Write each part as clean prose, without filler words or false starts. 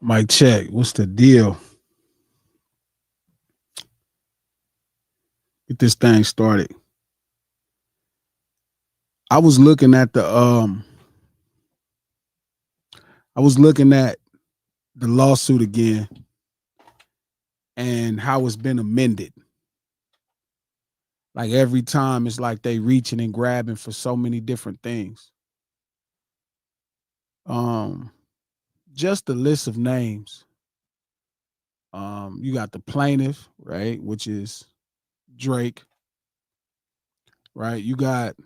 Mic check. What's the deal? Get this thing started. I was looking at the lawsuit again and how it's been amended. Like every time it's like they reaching and grabbing for so many different things. Um just the list of names. You got the plaintiff, right, which is Drake, right? You got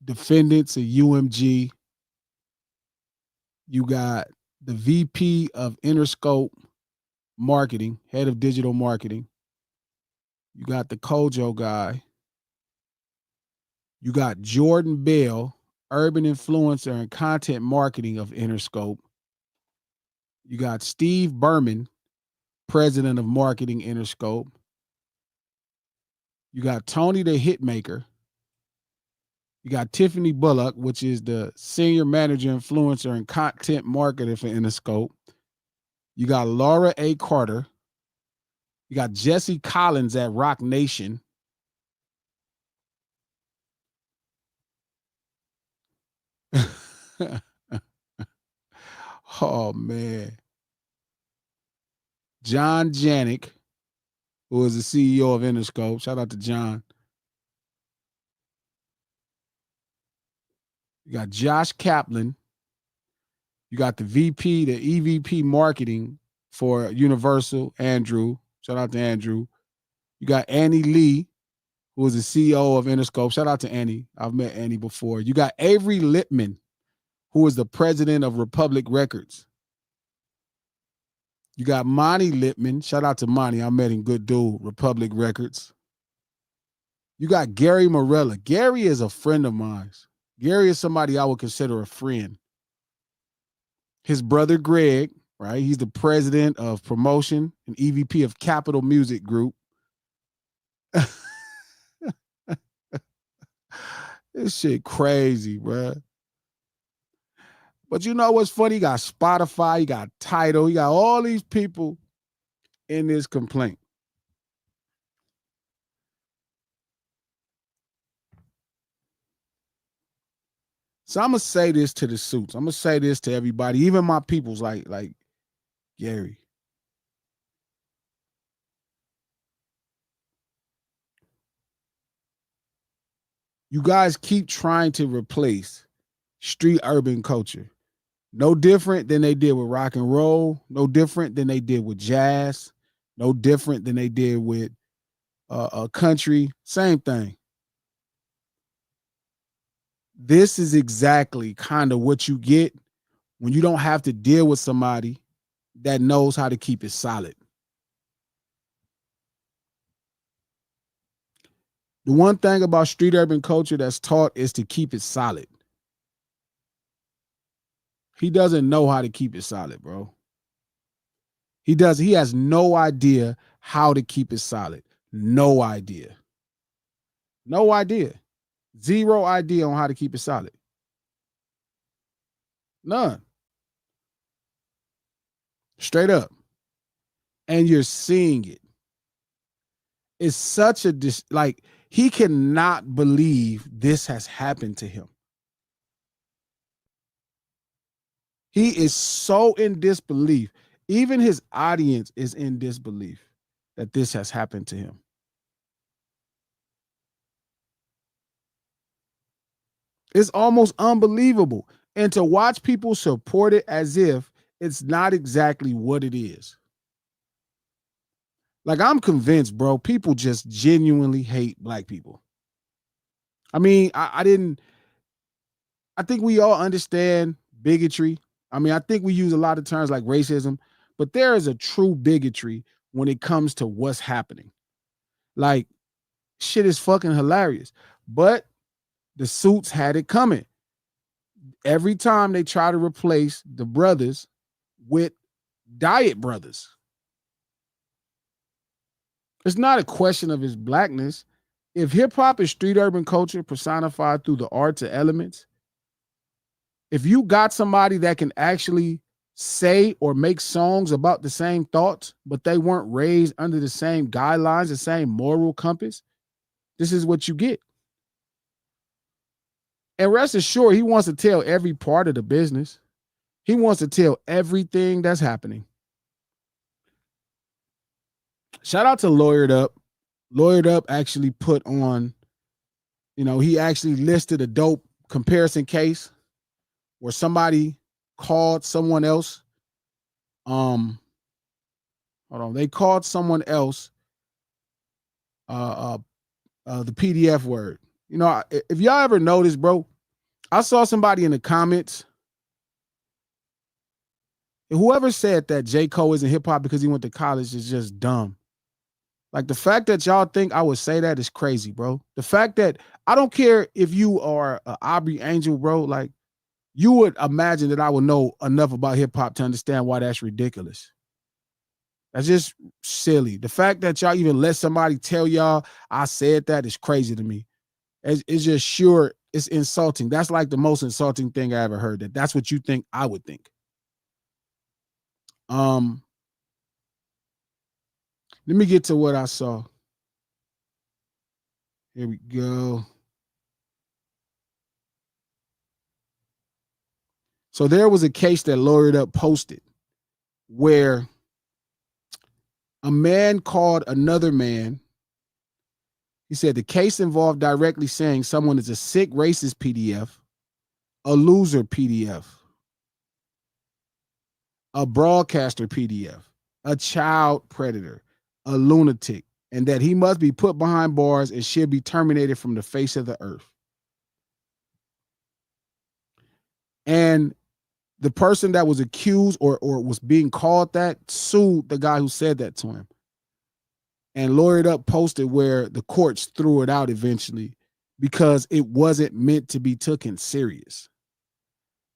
defendants at UMG. You got the VP of Interscope Marketing, head of digital marketing. You got the Kojo guy. You got Jordan Bell, urban influencer and content marketing of Interscope. You got Steve Berman, president of marketing Interscope. You got Tony the Hitmaker. You got Tiffany Bullock, which is the senior manager, influencer, and content marketer for Interscope. You got Laura A. Carter. You got Jesse Collins at Rock Nation. Oh, man. John Janik, who is the CEO of Interscope. Shout out to John. You got Josh Kaplan. You got the VP, the EVP marketing for Universal, Andrew. Shout out to Andrew. You got Annie Lee, who is the CEO of Interscope. Shout out to Annie. I've met Annie before. You got Avery Lippman, who is the president of Republic Records. You got Monty Lippman. Shout out to Monty. I met him. Good dude. Republic Records. You got Gary Morella. Gary is a friend of mine. Gary is somebody I would consider a friend. His brother Greg, right? He's the president of promotion and EVP of Capital Music Group. This shit crazy, bro. But you know what's funny? You got Spotify, you got Tidal, you got all these people in this complaint. So I'm gonna say this to the suits. I'm gonna say this to everybody, even my peoples like Gary. You guys keep trying to replace street urban culture. No different than they did with rock and roll. No different than they did with jazz. No different than they did with country. Same thing. This is exactly kind of what you get when you don't have to deal with somebody that knows how to keep it solid. The one thing about street urban culture that's taught is to keep it solid. He doesn't know how to keep it solid, bro. He has no idea how to keep it solid. No idea. No idea. Zero idea on how to keep it solid. None. Straight up. And you're seeing it. It's such a like he cannot believe this has happened to him. He is so in disbelief. Even his audience is in disbelief that this has happened to him. It's almost unbelievable. And to watch people support it as if it's not exactly what it is. Like, I'm convinced, bro, people just genuinely hate black people. I mean, I think we all understand bigotry. I mean, I think we use a lot of terms like racism, but there is a true bigotry when it comes to what's happening. Like, shit is fucking hilarious. But the suits had it coming. Every time they try to replace the brothers with diet brothers. It's not a question of his blackness. If hip hop is street urban culture personified through the arts or elements, if you got somebody that can actually say or make songs about the same thoughts, but they weren't raised under the same guidelines, the same moral compass, this is what you get. And rest assured, he wants to tell every part of the business. He wants to tell everything that's happening. Shout out to Lawyered Up. Lawyered Up actually put on, he actually listed a dope comparison case where somebody called someone else. Hold on. They called someone else the PDF word. If y'all ever noticed, bro, I saw somebody in the comments. Whoever said that J. Cole isn't hip hop because he went to college is just dumb. Like, the fact that y'all think I would say that is crazy, bro. The fact that I don't care if you are an Aubrey Angel, bro. Like, you would imagine that I would know enough about hip hop to understand why that's ridiculous. That's just silly. The fact that y'all even let somebody tell y'all I said that is crazy to me. It's just sure it's insulting. That's like the most insulting thing I ever heard. That's what you think I would think. Let me get to what I saw. Here we go. So there was a case that Lawyered Up posted where a man called another man. He said the case involved directly saying someone is a sick racist PDF, a loser PDF, a broadcaster PDF, a child predator, a lunatic, and that he must be put behind bars and should be terminated from the face of the earth. And the person that was accused or was being called that sued the guy who said that to him. And Lawyered Up posted where the courts threw it out eventually because it wasn't meant to be taken serious.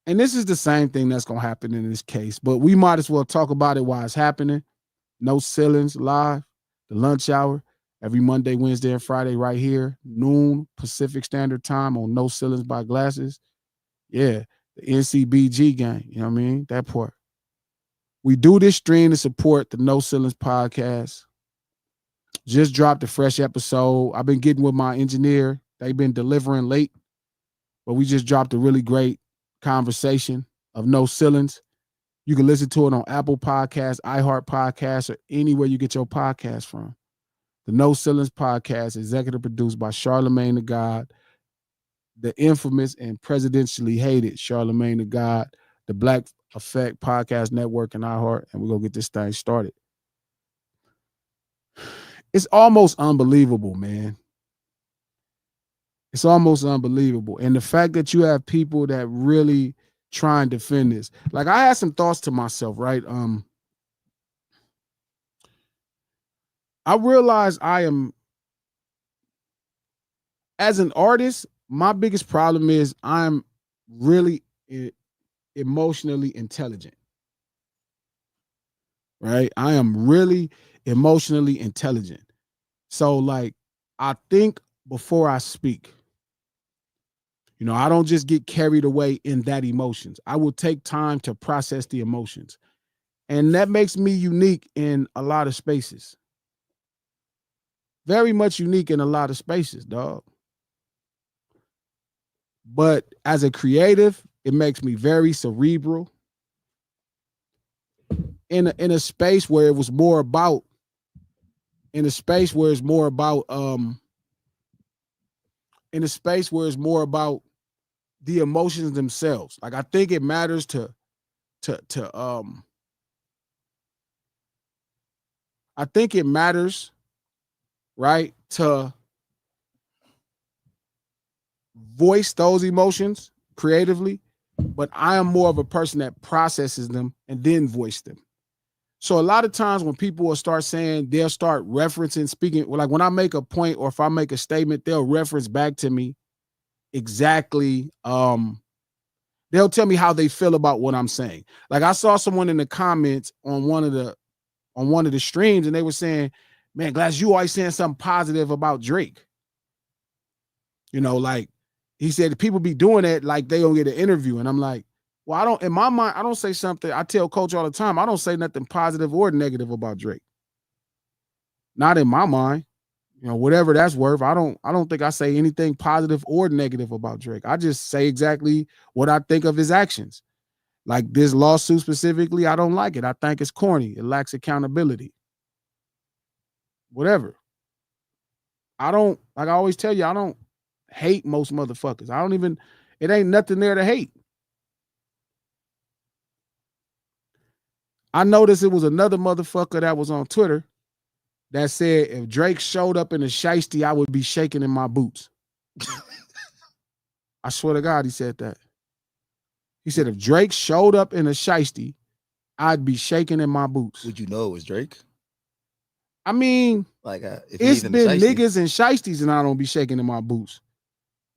And this is the same thing that's going to happen in this case, but we might as well talk about it while it's happening. No Ceilings live, the lunch hour, every Monday, Wednesday, and Friday right here, noon Pacific Standard Time on No Ceilings by Glasses. Yeah, the NCBG gang, you know what I mean? That part. We do this stream to support the No Ceilings podcast. Just dropped a fresh episode. I've been getting with my engineer. They've been delivering late, but we just dropped a really great conversation of No Ceilings. You can listen to it on Apple Podcasts, iHeart Podcasts, or anywhere you get your podcast from. The No Ceilings podcast, executive produced by Charlemagne the God, the infamous and presidentially hated Charlemagne the God, the Black Effect Podcast Network, and iHeart, and we're going to get this thing started. It's almost unbelievable, man. It's almost unbelievable. And the fact that you have people that really try and defend this. Like, I had some thoughts to myself, right? I realized I am, as an artist, my biggest problem is I'm really emotionally intelligent. Right? I am really emotionally intelligent. So, like, I think before I speak. I don't just get carried away in that emotions. I will take time to process the emotions. And that makes me unique in a lot of spaces. Very much unique in a lot of spaces, dog. But as a creative, it makes me very cerebral. In a space where it was more about, in a space where it's more about, in a space where it's more about the emotions themselves. Like, I think it matters to I think it matters, right, to voice those emotions creatively, but I am more of a person that processes them and then voice them. So a lot of times when people will start saying, they'll start referencing, speaking, like when I make a point or if I make a statement, they'll reference back to me exactly. They'll tell me how they feel about what I'm saying. Like, I saw someone in the comments on one of the streams, and they were saying, man, Glass, you always saying something positive about Drake. Like, he said people be doing that like they don't get an interview. And I'm like, Well, I don't, in my mind, I don't say something. I tell Coach all the time, I don't say nothing positive or negative about Drake. Not in my mind. You know, whatever that's worth. I don't think I say anything positive or negative about Drake. I just say exactly what I think of his actions. Like this lawsuit specifically, I don't like it. I think it's corny. It lacks accountability. Whatever. I don't, like I always tell you, I don't hate most motherfuckers. I don't even, it ain't nothing there to hate. I noticed it was another motherfucker that was on Twitter that said if Drake showed up in a shiesty, I would be shaking in my boots. I swear to God, he said that. He said if Drake showed up in a shiesty, I'd be shaking in my boots. Would you know it was Drake? I mean, like it's been niggas and shiesties and I don't be shaking in my boots,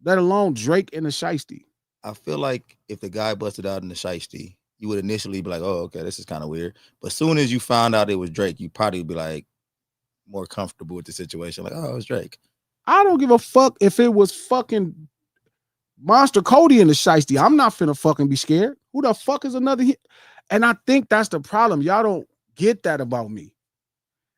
let alone Drake in a shiesty. I feel like if the guy busted out in the shiesty, you would initially be like, oh, okay, this is kind of weird. But as soon as you found out it was Drake, you probably be like more comfortable with the situation. Like, oh, it's Drake. I don't give a fuck if it was fucking Monster Cody in the shiesty. I'm not finna fucking be scared. Who the fuck is another hit? And I think that's the problem. Y'all don't get that about me.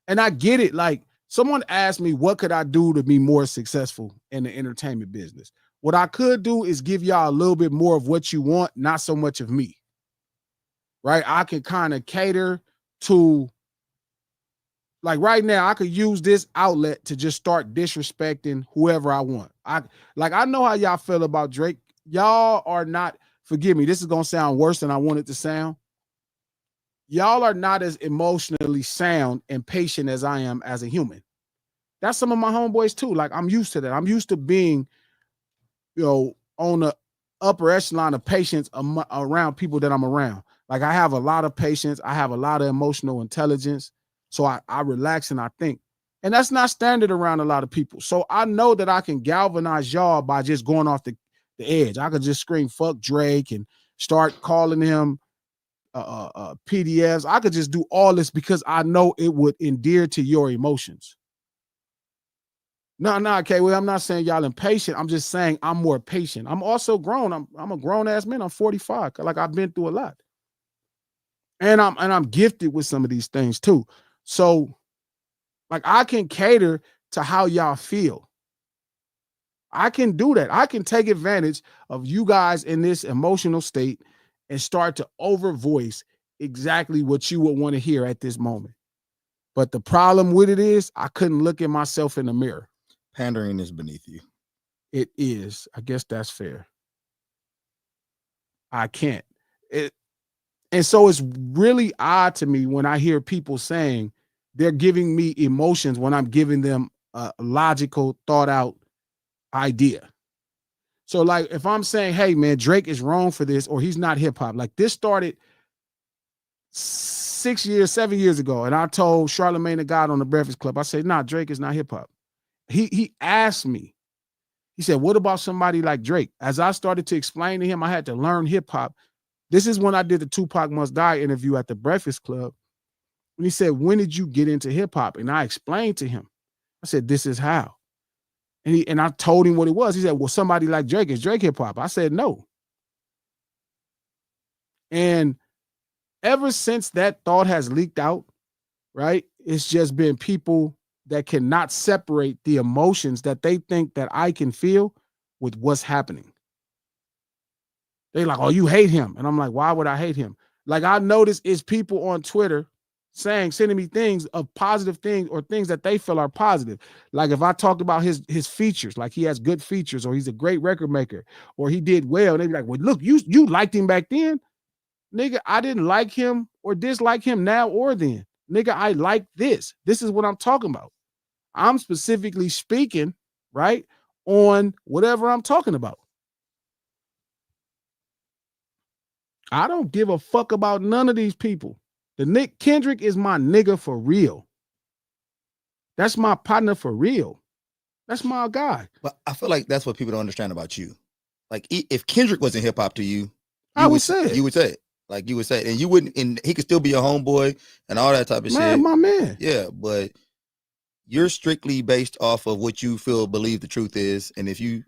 And I get it. Like, someone asked me, what could I do to be more successful in the entertainment business? What I could do is give y'all a little bit more of what you want, not so much of me. Right? I can kind of cater to, like right now, I could use this outlet to just start disrespecting whoever I want. I know how y'all feel about Drake. Y'all are not, forgive me, this is gonna sound worse than I want it to sound. Y'all are not as emotionally sound and patient as I am as a human. That's some of my homeboys too. Like, I'm used to that. I'm used to being, you know, on the upper echelon of patience around people that I'm around. Like, I have a lot of patience. I have a lot of emotional intelligence. So I relax and I think. And that's not standard around a lot of people. So I know that I can galvanize y'all by just going off the edge. I could just scream, fuck Drake, and start calling him PDFs. I could just do all this because I know it would endear to your emotions. No, okay. Well, I'm not saying y'all impatient. I'm just saying I'm more patient. I'm also grown. I'm a grown ass man. I'm 45. Like, I've been through a lot. And I'm gifted with some of these things too. So, like, I can cater to how y'all feel. I can do that. I can take advantage of you guys in this emotional state and start to overvoice exactly what you would want to hear at this moment. But the problem with it is I couldn't look at myself in the mirror. Pandering is beneath you. It is. I guess that's fair. I can't. And so it's really odd to me when I hear people saying they're giving me emotions when I'm giving them a logical, thought out idea. So, like, if I'm saying, hey, man, Drake is wrong for this, or he's not hip hop, like, this started 7 years ago. And I told Charlamagne the God on the Breakfast Club, I said, nah, Drake is not hip hop. He asked me, he said, what about somebody like Drake? As I started to explain to him, I had to learn hip hop. This is when I did the Tupac Must Die interview at the Breakfast Club. And he said, when did you get into hip hop? And I explained to him. I said, this is how. And I told him what it was. He said, well, somebody like Drake, is Drake hip hop? I said, no. And ever since that thought has leaked out, right, it's just been people that cannot separate the emotions that they think that I can feel with what's happening. They like, oh, you hate him. And I'm like, why would I hate him? Like, I notice it's people on Twitter sending me things of positive things or things that they feel are positive. Like, if I talked about his features, like he has good features, or he's a great record maker, or he did well, and they be like, well, look, you liked him back then. Nigga, I didn't like him or dislike him now or then. Nigga, I like this. This is what I'm talking about. I'm specifically speaking, right, on whatever I'm talking about. I don't give a fuck about none of these people. The Nick Kendrick is my nigga for real. That's my partner for real. That's my guy. But I feel like that's what people don't understand about you. Like, if Kendrick wasn't hip hop to you, I would say it. You would say it. Like, you would say it. And you wouldn't, and he could still be your homeboy and all that type of shit. My man. Yeah, but you're strictly based off of what you believe the truth is. And if you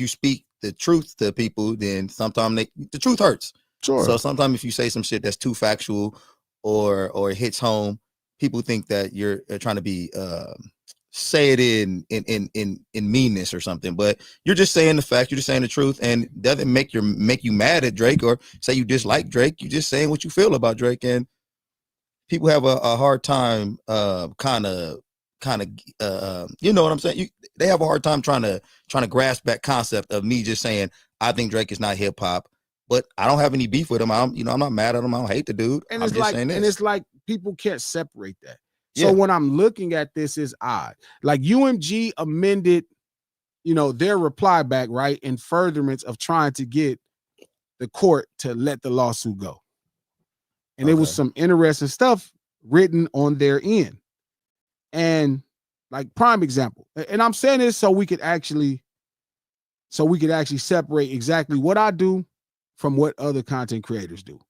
speak the truth to people, then sometimes the truth hurts. Sure. So sometimes if you say some shit that's too factual or it hits home, people think that you're trying to be say it in meanness or something, but you're just saying the fact, you're just saying the truth, and it doesn't make you mad at Drake or say you dislike Drake. You're just saying what you feel about Drake, and people have a hard time kind of you know what I'm saying? They have a hard time trying to grasp that concept of me just saying I think Drake is not hip hop, but I don't have any beef with him. I'm not mad at him. I don't hate the dude. And I'm it's just like, saying this. and it's like people can't separate that. So Yeah. when I'm looking at this, is odd. Like UMG amended, their reply back, right, in furtherance of trying to get the court to let the lawsuit go. And there was some interesting stuff written on their end. And like prime example, and I'm saying this so we could actually separate exactly what I do from what other content creators do.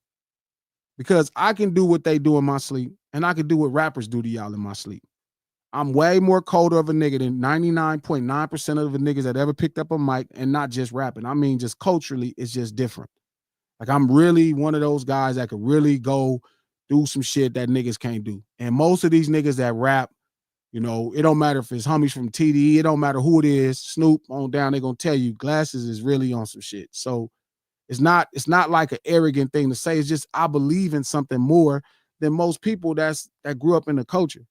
Because I can do what they do in my sleep, and I can do what rappers do to y'all in my sleep. I'm way more colder of a nigga than 99.9% of the niggas that ever picked up a mic, and not just rapping. I mean, just culturally, it's just different. Like, I'm really one of those guys that could really go do some shit that niggas can't do. And most of these niggas that rap, it don't matter if it's homies from TDE, it don't matter who it is, Snoop on down, they're gonna tell you Glasses is really on some shit. So it's not like an arrogant thing to say. It's just I believe in something more than most people that grew up in the culture.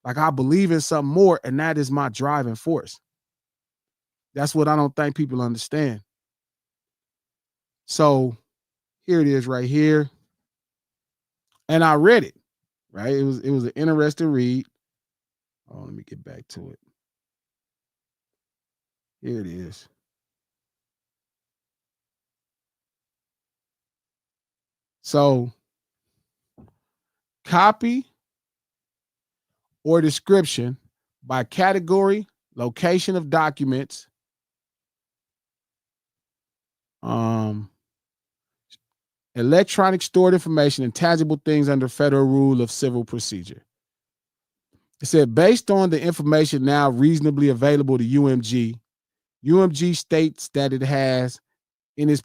Like, I believe in something more, and that is my driving force. That's what I don't think people understand. So here it is right here. And I read it, right? It was an interesting read. Oh, let me get back to it. Here it is. So, copy or description by category, location of documents, electronic stored information, and tangible things under federal rule of civil procedure. It said, based on the information now reasonably available to UMG states that it has in its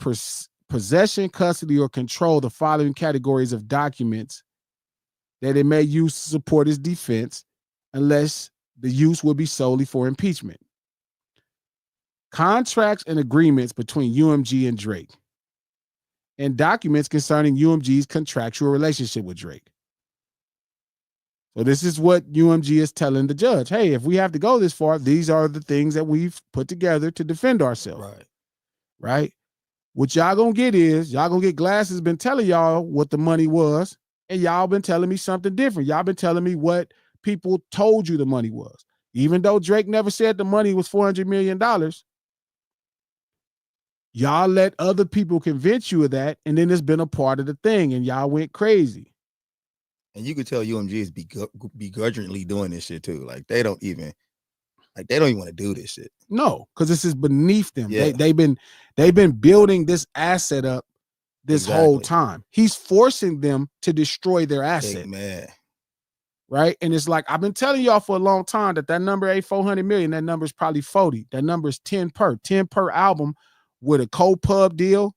possession, custody, or control the following categories of documents that it may use to support its defense, unless the use will be solely for impeachment. Contracts and agreements between UMG and Drake, and documents concerning UMG's contractual relationship with Drake. So this is what UMG is telling the judge. Hey, if we have to go this far, these are the things that we've put together to defend ourselves. Right? What y'all gonna get is, y'all gonna get Glasses been telling y'all what the money was, and y'all been telling me something different. Y'all been telling me what people told you the money was. Even though Drake never said the money was $400 million, y'all let other people convince you of that, and then it's been a part of the thing, and y'all went crazy. And you could tell UMG is begrudgingly doing this shit too. Like, they don't even want to do this shit. No, because this is beneath them. Yeah. They've been building this asset up this whole time. He's forcing them to destroy their asset. Man. Right? And it's like, I've been telling y'all for a long time that number ain't 400 million. That number is probably 40. That number is 10 per album, with a co-pub deal,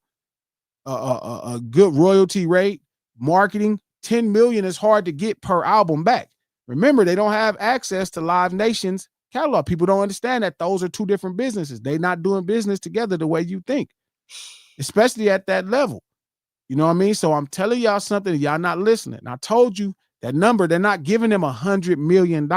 a good royalty rate, marketing. 10 million is hard to get per album back. Remember, they don't have access to Live Nation's catalog. People don't understand that those are two different businesses. They're not doing business together the way you think, especially at that level. You know what I mean? So I'm telling y'all something, y'all not listening. And I told you that number, they're not giving them $100 million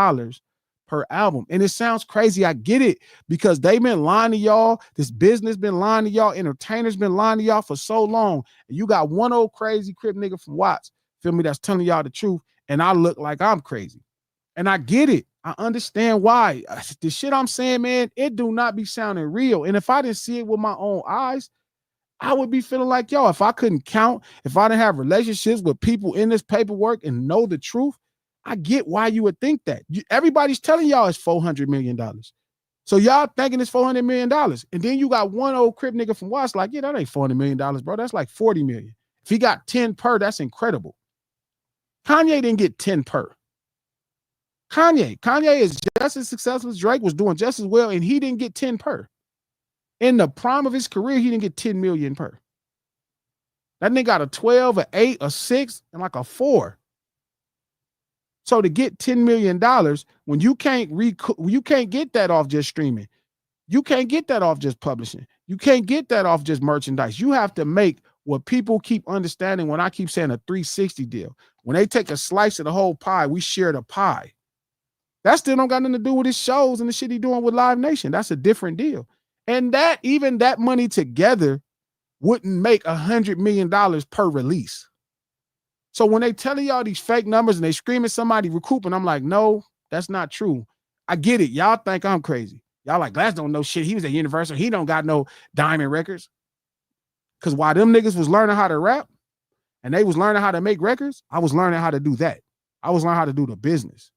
per album. And it sounds crazy. I get it, because they've been lying to y'all. This business been lying to y'all. Entertainers been lying to y'all for so long. And you got one old crazy crip nigga from Watts, feel me, that's telling y'all the truth. And I look like I'm crazy. And I get it. I understand why. The shit I'm saying, man, it do not be sounding real. And if I didn't see it with my own eyes, I would be feeling like y'all. If I couldn't count, if I didn't have relationships with people in this paperwork and know the truth, I get why you would think that. Everybody's telling y'all it's $400 million. So y'all thinking it's $400 million. And then you got one old crip nigga from Watts like, yeah, that ain't $400 million, bro. That's like 40 million. If he got 10 per, that's incredible. Kanye didn't get 10 per. Kanye is just as successful as Drake, was doing just as well, and he didn't get 10 per. In the prime of his career, he didn't get 10 million per. That nigga got a 12, a 8, a 6, and like a 4. So to get $10 million, when you can't get that off just streaming. You can't get that off just publishing. You can't get that off just merchandise. You have to make what people keep understanding when I keep saying a 360 deal. When they take a slice of the whole pie, we share the pie. That still don't got nothing to do with his shows and the shit he doing with Live Nation. That's a different deal. And that even that money together wouldn't make $100 million per release. So when they telling y'all these fake numbers and they screaming somebody recouping, I'm like, no, that's not true. I get it. Y'all think I'm crazy. Y'all like, Glass don't know shit. He was at Universal. He don't got no Diamond Records. Because while them niggas was learning how to rap and they was learning how to make records, I was learning how to do that. I was learning how to do the business.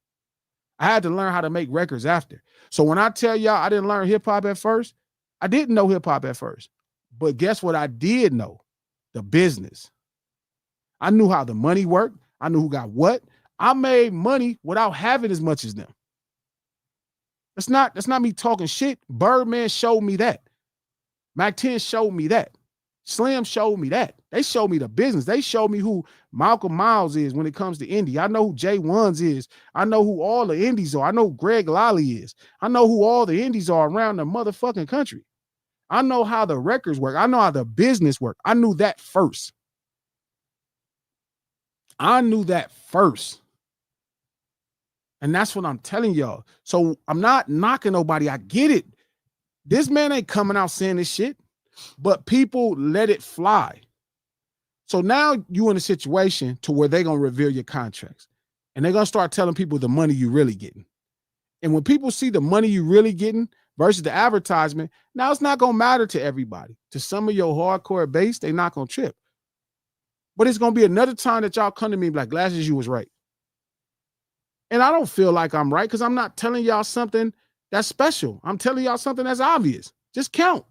I had to learn how to make records after. So when I tell y'all I didn't learn hip hop at first, I didn't know hip hop at first. But guess what I did know? The business. I knew how the money worked. I knew who got what. I made money without having as much as them. That's not me talking shit. Birdman showed me that. Mac 10 showed me that. Slim showed me that. They showed me the business. They showed me who Malcolm Miles is when it comes to indie. I know who J1s is. I know who all the indies are. I know who Greg Lally is. I know who all the indies are around the motherfucking country. I know how the records work. I know how the business work. I knew that first. And that's what I'm telling y'all. So I'm not knocking nobody. I get it. This man ain't coming out saying this shit, but people let it fly. So now you in a situation to where they're going to reveal your contracts and they're going to start telling people the money you really getting. And when people see the money you really getting versus the advertisement, now it's not going to matter to everybody. To some of your hardcore base, they're not going to trip. But it's going to be another time that y'all come to me like, Glasses, you was right. And I don't feel like I'm right because I'm not telling y'all something that's special. I'm telling y'all something that's obvious. Just count.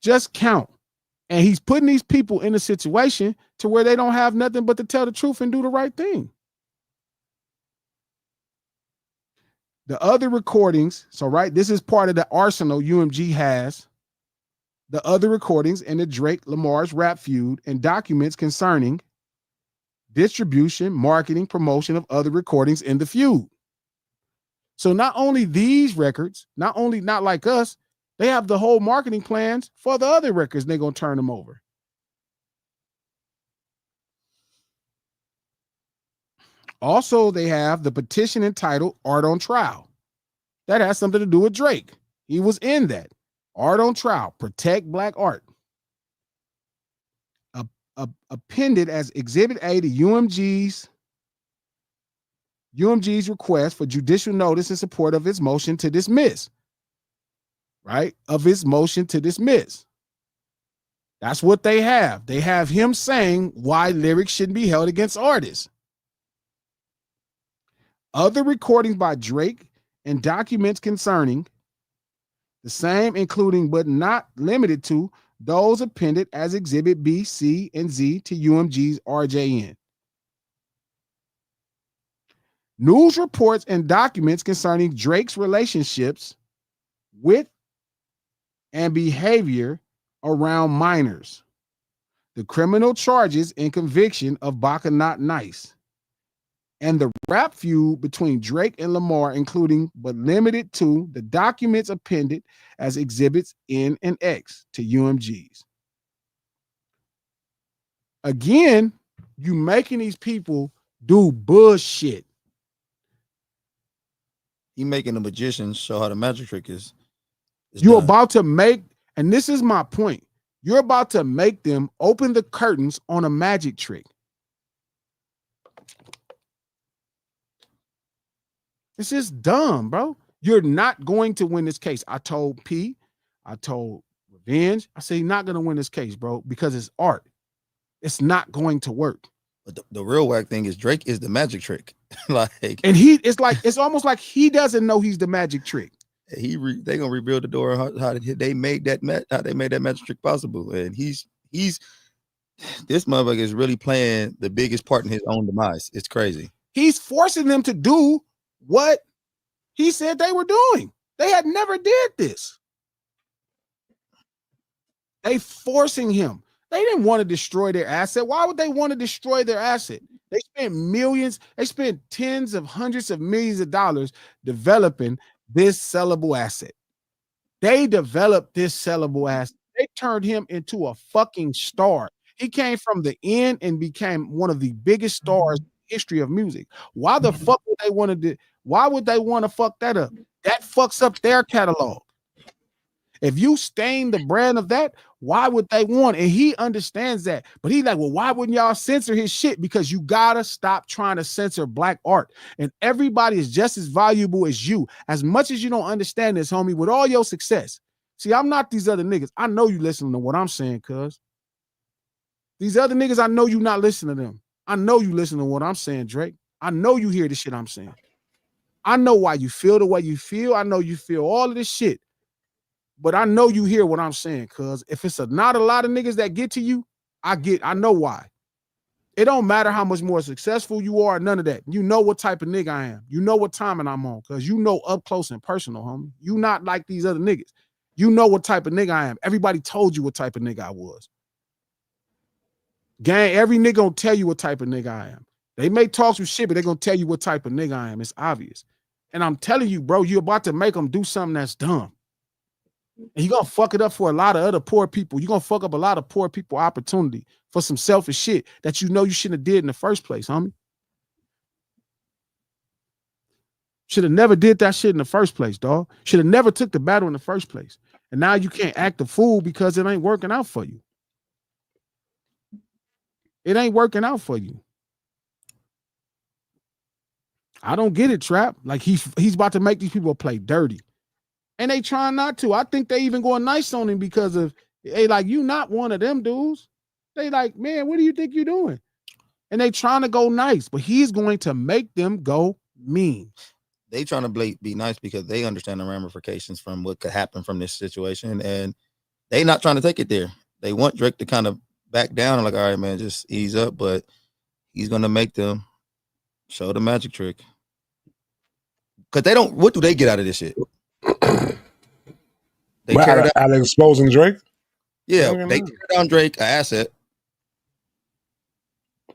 Just count. And he's putting these people in a situation to where they don't have nothing but to tell the truth and do the right thing. The other recordings, so right, this is part of the arsenal UMG has. The other recordings in the Drake-Lamar's rap feud and documents concerning distribution, marketing, promotion of other recordings in the feud. So not only these records, not like us, they have the whole marketing plans for the other records. They're going to turn them over. Also, they have the petition entitled Art on Trial. That has something to do with Drake. He was in that. Art on Trial, protect Black art. Appended as Exhibit A to UMG's request for judicial notice in support of its motion to dismiss. Right? Of its motion to dismiss. That's what they have. They have him saying why lyrics shouldn't be held against artists. Other recordings by Drake and documents concerning the same, including but not limited to those appended as Exhibit B, C, and Z to UMG's RJN. News reports and documents concerning Drake's relationships with and behavior around minors. The criminal charges and conviction of Baka Not Nice. And the rap feud between Drake and Lamar, including but limited to the documents appended as Exhibits N and X to UMG's. Again, you making these people do bullshit. He making the magicians show how the magic trick is You're done. about to make, and this is my point, you're about to make them open the curtains on a magic trick. It's just dumb, bro. You're not going to win this case. I told P, I told Revenge, I say you're not going to win this case, bro, because it's art. It's not going to work. But the real whack thing is Drake is the magic trick. Like, and it's almost like he doesn't know he's the magic trick. They gonna rebuild the door how they made that magic trick possible, and he's this motherfucker is really playing the biggest part in his own demise. It's crazy. He's forcing them to do what he said they were doing. They had never did this. They forcing him. They didn't want to destroy their asset. Why would they want to destroy their asset? They spent millions, they spent tens of hundreds of millions of dollars developing this sellable asset. They developed this sellable asset. They turned him into a fucking star. He came from the end and became one of the biggest stars in the history of music. Why the fuck would they want to do? Why would they want to fuck that up? That fucks up their catalog. If you stain the brand of that, why would they want? And he understands that. But he's like, well, why wouldn't y'all censor his shit? Because you gotta stop trying to censor black art. And everybody is just as valuable as you. As much as you don't understand this, homie, with all your success. See, I'm not these other niggas. I know you listening to what I'm saying, cuz. These other niggas, I know you not listening to them. I know you listening to what I'm saying, Drake. I know you hear the shit I'm saying. I know why you feel the way you feel. I know you feel all of this shit. But I know you hear what I'm saying, cuz if it's not a lot of niggas that get to you, I know why. It don't matter how much more successful you are, none of that. You know what type of nigga I am. You know what timing I'm on, cuz you know up close and personal, homie. You not like these other niggas. You know what type of nigga I am. Everybody told you what type of nigga I was. Gang, every nigga gonna tell you what type of nigga I am. They may talk some shit, but they're gonna tell you what type of nigga I am. It's obvious. And I'm telling you, bro, you're about to make them do something that's dumb. And you're going to fuck it up for a lot of other poor people. You're going to fuck up a lot of poor people opportunity for some selfish shit that you know you shouldn't have did in the first place, homie. Should have never did that shit in the first place, dog. Should have never took the battle in the first place. And now you can't act a fool because it ain't working out for you. It ain't working out for you. I don't get it, Trap. Like he's about to make these people play dirty. And they trying not to. I think they even going nice on him because of, hey, like, you not one of them dudes. They like, man, what do you think you're doing? And they trying to go nice, but he's going to make them go mean. They trying to be nice because they understand the ramifications from what could happen from this situation. And they not trying to take it there. They want Drake to kind of back down and like, all right, man, just ease up. But he's going to make them show the magic trick. Because they don't, what do they get out of this shit? They out of exposing Drake? Yeah, they tear down Drake, an asset.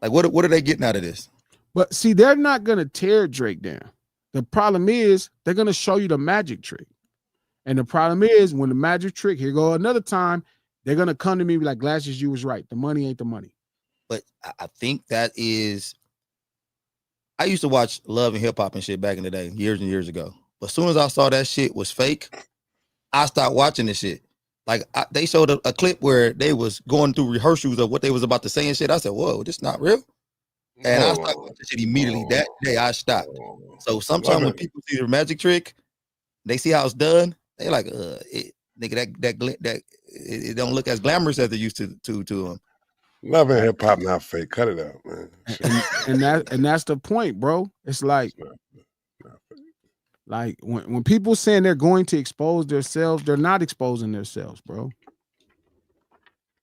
Like, what are they getting out of this? But see, they're not gonna tear Drake down. The problem is they're gonna show you the magic trick. And the problem is when the magic trick, here go another time, they're gonna come to me like, Glasses, you was right. The money ain't the money. But I think that is, I used to watch Love and Hip Hop and shit back in the day, years and years ago. But as soon as I saw that shit was fake, I stopped watching this shit. Like they showed a clip where they was going through rehearsals of what they was about to say and shit. I said, whoa, this not real. And I stopped watching shit immediately. That day I stopped. So sometimes when people see the magic trick, they see how it's done. They like, nigga, that it don't look as glamorous as it used to them. Love and Hip Hop not fake. Cut it out, man. and that's the point, bro. It's like when people saying they're going to expose themselves, they're not exposing themselves, bro.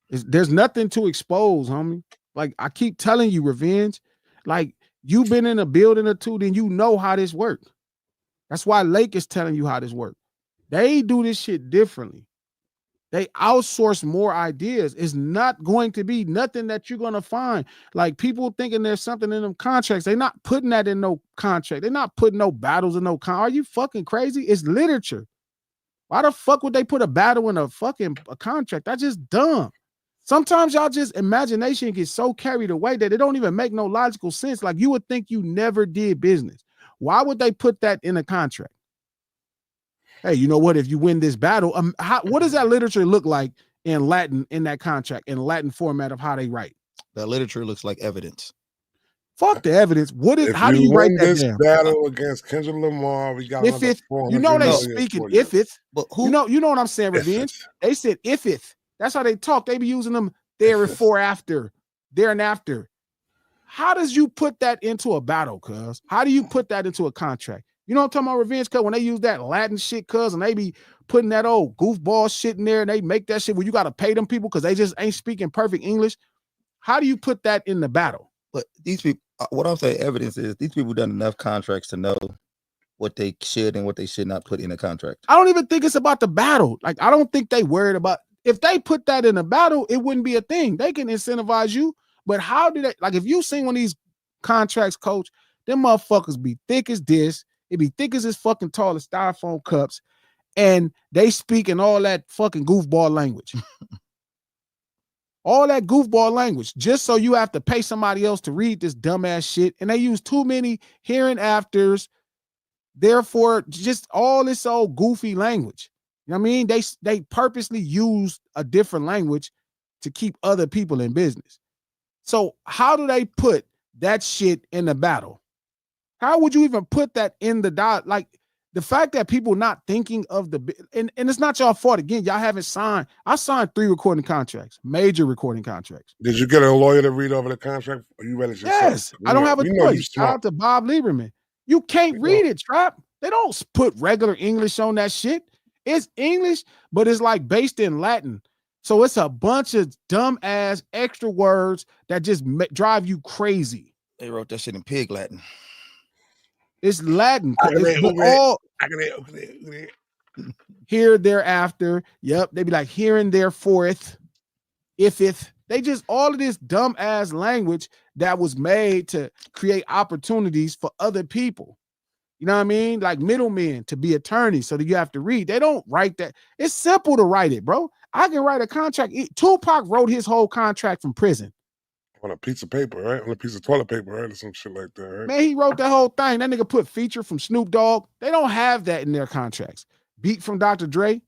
There's nothing to expose, homie. Like I keep telling you, Revenge, like you've been in a building or two, then you know how this works. That's why Lake is telling you how this works. They do this shit differently. They outsource more ideas. It's not going to be nothing that you're going to find. Like people thinking there's something in them contracts. They're not putting that in no contract. They're not putting no battles in no Are you fucking crazy? It's literature. Why the fuck would they put a battle in a contract? That's just dumb. Sometimes y'all just imagination gets so carried away that it don't even make no logical sense. Like you would think you never did business. Why would they put that in a contract? Hey, you know what? If you win this battle, what does that literature look like in Latin, in that contract, in Latin format of how they write? That literature looks like evidence. Fuck the evidence. How do you write that down? Battle against Kendrick Lamar, we got another 400 you know they speaking if it. But you know what I'm saying, Revenge? They said if it. That's how they talk. They be using them there and for after, there and after. How does you put that into a battle, cuz? How do you put that into a contract? You know what I'm talking about, Revenge, cuz when they use that Latin shit, cuz, and they be putting that old goofball shit in there and they make that shit where you got to pay them people because they just ain't speaking perfect English. How do you put that in the battle? But these people, what I'm saying, evidence is these people done enough contracts to know what they should and what they should not put in a contract. I don't even think it's about the battle. Like, I don't think they worried about, If they put that in a battle, it wouldn't be a thing. They can incentivize you, but how do they? Like, if you seen one of these contracts, coach, them motherfuckers be thick as this. It be thick as this fucking tall as styrofoam cups, and they speak in all that fucking goofball language. All that goofball language, just so you have to pay somebody else to read this dumbass shit. And they use too many here and afters. Therefore, just all this old goofy language. You know what I mean? They purposely use a different language to keep other people in business. So how do they put that shit in the battle? How would you even put that in the dot? Like, the fact that people not thinking of and it's not y'all fault. Again, y'all haven't signed. I signed 3 recording contracts, major recording contracts. Did you get a lawyer to read over the contract? Or you read it yourself? Yes, I don't have a choice. Shout out to Bob Lieberman. You can't read it, Trap. They don't put regular English on that shit. It's English, but it's like based in Latin. So it's a bunch of dumb ass extra words that just drive you crazy. They wrote that shit in pig Latin. It's Latin. All here, thereafter. Yep. They be like here and thereforth, ifeth. They just all of this dumb ass language that was made to create opportunities for other people. You know what I mean? Like middlemen to be attorneys so that you have to read. They don't write that. It's simple to write it, bro. I can write a contract. Tupac wrote his whole contract from prison. On a piece of paper, right? On a piece of toilet paper, right? Or some shit like that, right? Man, he wrote the whole thing. That nigga put feature from Snoop Dogg. They don't have that in their contracts. Beat from Dr. Dre.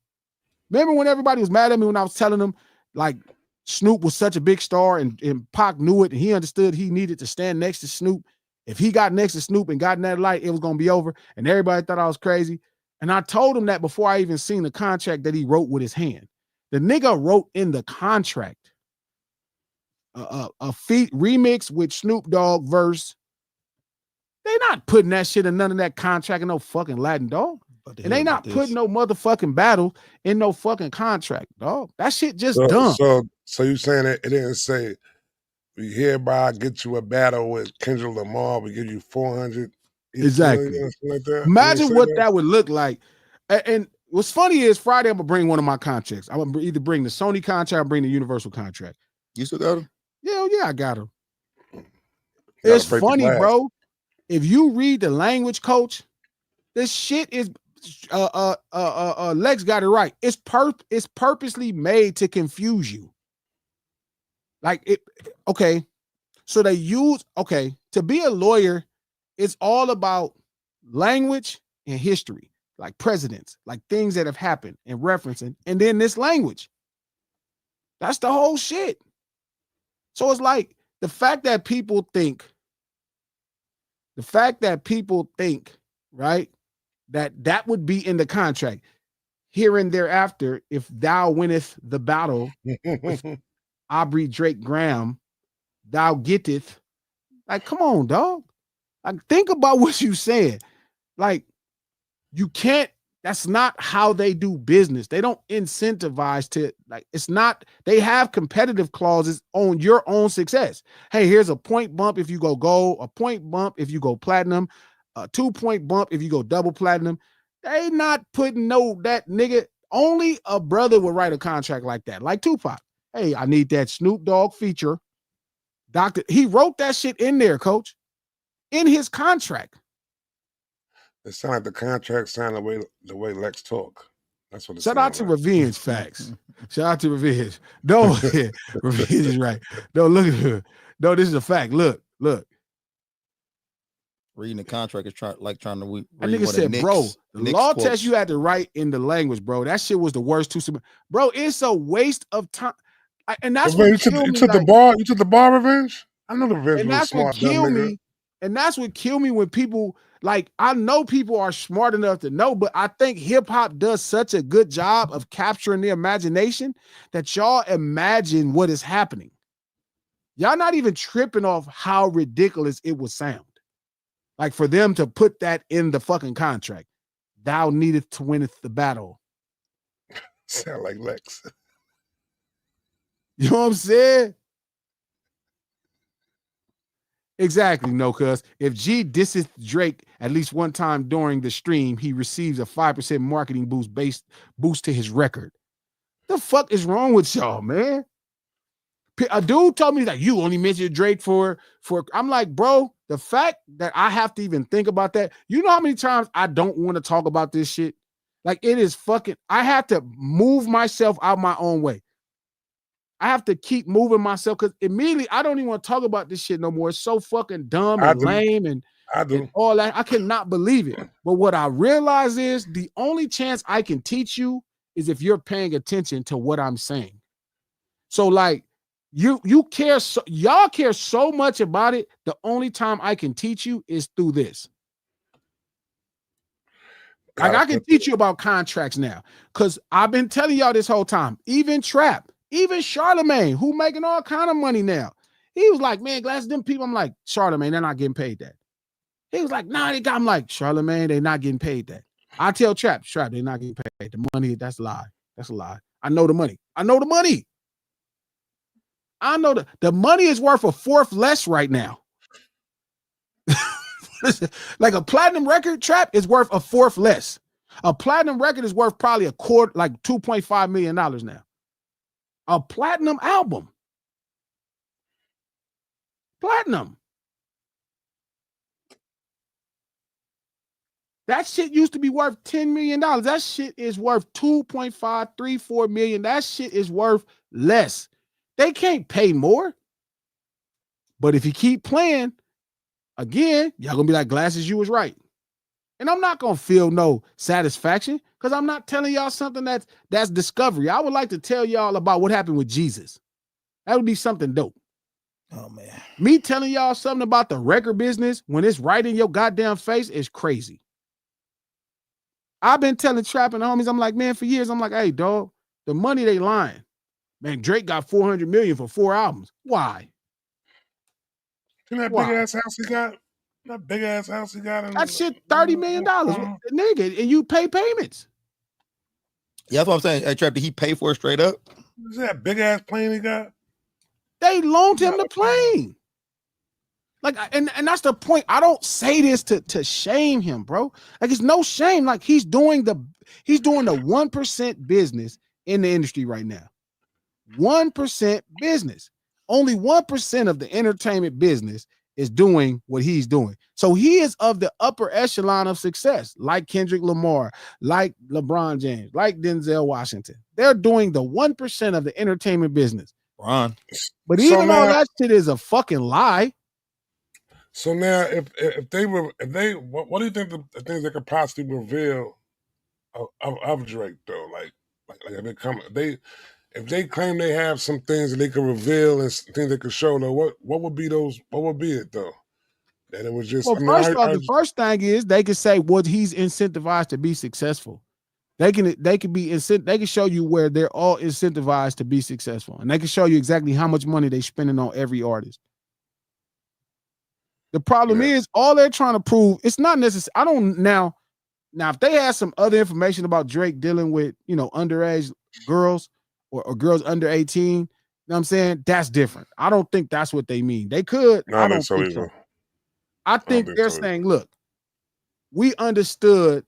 Remember when everybody was mad at me when I was telling them, like, Snoop was such a big star and Pac knew it and he understood he needed to stand next to Snoop. If he got next to Snoop and got in that light, it was going to be over. And everybody thought I was crazy. And I told him that before I even seen the contract that he wrote with his hand. The nigga wrote in the contract a feat remix with Snoop Dogg verse. They not putting that shit in none of that contract in no fucking Latin, dog. And they not putting no motherfucking battle in no fucking contract, dog. That shit just dumb. So you saying it didn't say we hereby get you a battle with Kendrick Lamar, we give you 400. Exactly. Like that? Imagine what that would look like. And what's funny is Friday I'm gonna bring one of my contracts. I'm gonna either bring the Sony contract or bring the Universal contract. You still got them? Yeah, I got them. It's funny, bro. If you read the language, coach, this shit is Lex got it right. It's purposely made to confuse you. Like it, okay. So they use, to be a lawyer, it's all about language and history, like precedents, like things that have happened and referencing, and then this language. That's the whole shit. So it's like the fact that people think, right, that would be in the contract. Here and thereafter, if thou winneth the battle with Aubrey Drake Graham, thou getteth. Like, come on, dog. Like, think about what you said. Like, you can't, that's not how they do business. They don't incentivize to, like, it's not, they have competitive clauses on your own success. Hey, here's a point bump if you go gold, a point bump if you go platinum, a 2-point bump if you go double platinum. They not putting that nigga, only a brother would write a contract like that, like Tupac. Hey, I need that Snoop Dogg feature. He wrote that shit in there, coach, in his contract. It sounds like the contract sound the way Lex talk. That's what it Shout out to Revenge Facts. Shout out to Revenge. No, Revenge is right. No, look at her. No, this is a fact. Look. Reading the contract is trying to read. That nigga said, bro, the law test you had to write in the language, bro. That shit was the worst. Bro, it's a waste of time. And that's what you took the bar. You took the bar, Revenge. I know the Revenge. And that's what killed me. And that's what killed me when people, like, I know people are smart enough to know, but I think hip hop does such a good job of capturing the imagination that y'all imagine what is happening. Y'all not even tripping off how ridiculous it would sound. Like, for them to put that in the fucking contract. Thou needeth to winneth the battle. Sound like Lex. You know what I'm saying? Exactly, no, cuz if G disses Drake at least one time during the stream, he receives a 5% marketing boost to his record. The fuck is wrong with y'all, man? A dude told me that you only mentioned Drake for. I'm like, bro, the fact that I have to even think about that. You know how many times I don't want to talk about this shit? Like it is fucking. I have to move myself out my own way. I have to keep moving myself because immediately I don't even want to talk about this shit no more. It's so fucking dumb and lame and all that. I cannot believe it. But what I realize is the only chance I can teach you is if you're paying attention to what I'm saying. So like you care, y'all care so much about it. The only time I can teach you is through this. Like I can teach you about contracts now because I've been telling y'all this whole time. Even Trap, even Charlemagne, who making all kind of money now. He was like, man, Glass, them people. I'm like, Charlemagne, they're not getting paid that. He was like, nah, they got. I'm like, Charlemagne, they're not getting paid that. I tell Trap, they're not getting paid. The money, that's a lie. That's a lie. I know the money. I know the money. I know the money is worth a fourth less right now. Like a platinum record, Trap is worth a fourth less. A platinum record is worth probably a quarter, like $2.5 million now. A platinum album. Platinum. That shit used to be worth $10 million. That shit is worth 2.5, 3, 4 million. That shit is worth less. They can't pay more. But if you keep playing, again, y'all gonna be like, Glasses, you was right. And I'm not gonna feel no satisfaction because I'm not telling y'all something that's discovery. I would like to tell y'all about what happened with Jesus. That would be something dope. Oh man. Me telling y'all something about the record business when it's right in your goddamn face is crazy. I've been telling Trap and homies, I'm like, man, for years, I'm like, hey, dog, the money they lying. Man, Drake got 400 million for 4 albums. Why? You know that big ass house he got? That big ass house he got? That shit $30 million. Nigga, and you pay payments. Yeah, that's what I'm saying. Hey, Trap, did he pay for it straight up? Is that big ass plane he got? They loaned him the plane. Like, and that's the point. I don't say this to shame him, bro. Like, it's no shame. Like, he's doing the 1% business in the industry right now. 1% business. Only 1% of the entertainment business is doing what he's doing. So he is of the upper echelon of success, like Kendrick Lamar, like LeBron James, like Denzel Washington. They're doing the 1% of the entertainment business. Ron. But even all that shit is a fucking lie. So now, if they what do you think the things they could possibly reveal of Drake though? Like if they claim they have some things that they could reveal and things they could show though, what would be those? What would be it though? That it was just. Well, the first thing is they could say what he's incentivized to be successful. They can show you where they're all incentivized to be successful, and they can show you exactly how much money they're spending on every artist. The problem is all they're trying to prove, it's not necessary. I don't now if they had some other information about Drake dealing with, underage girls or girls under 18, you know what I'm saying? That's different. I don't think that's what they mean. They could. I don't think so. I think they're saying, look, we understand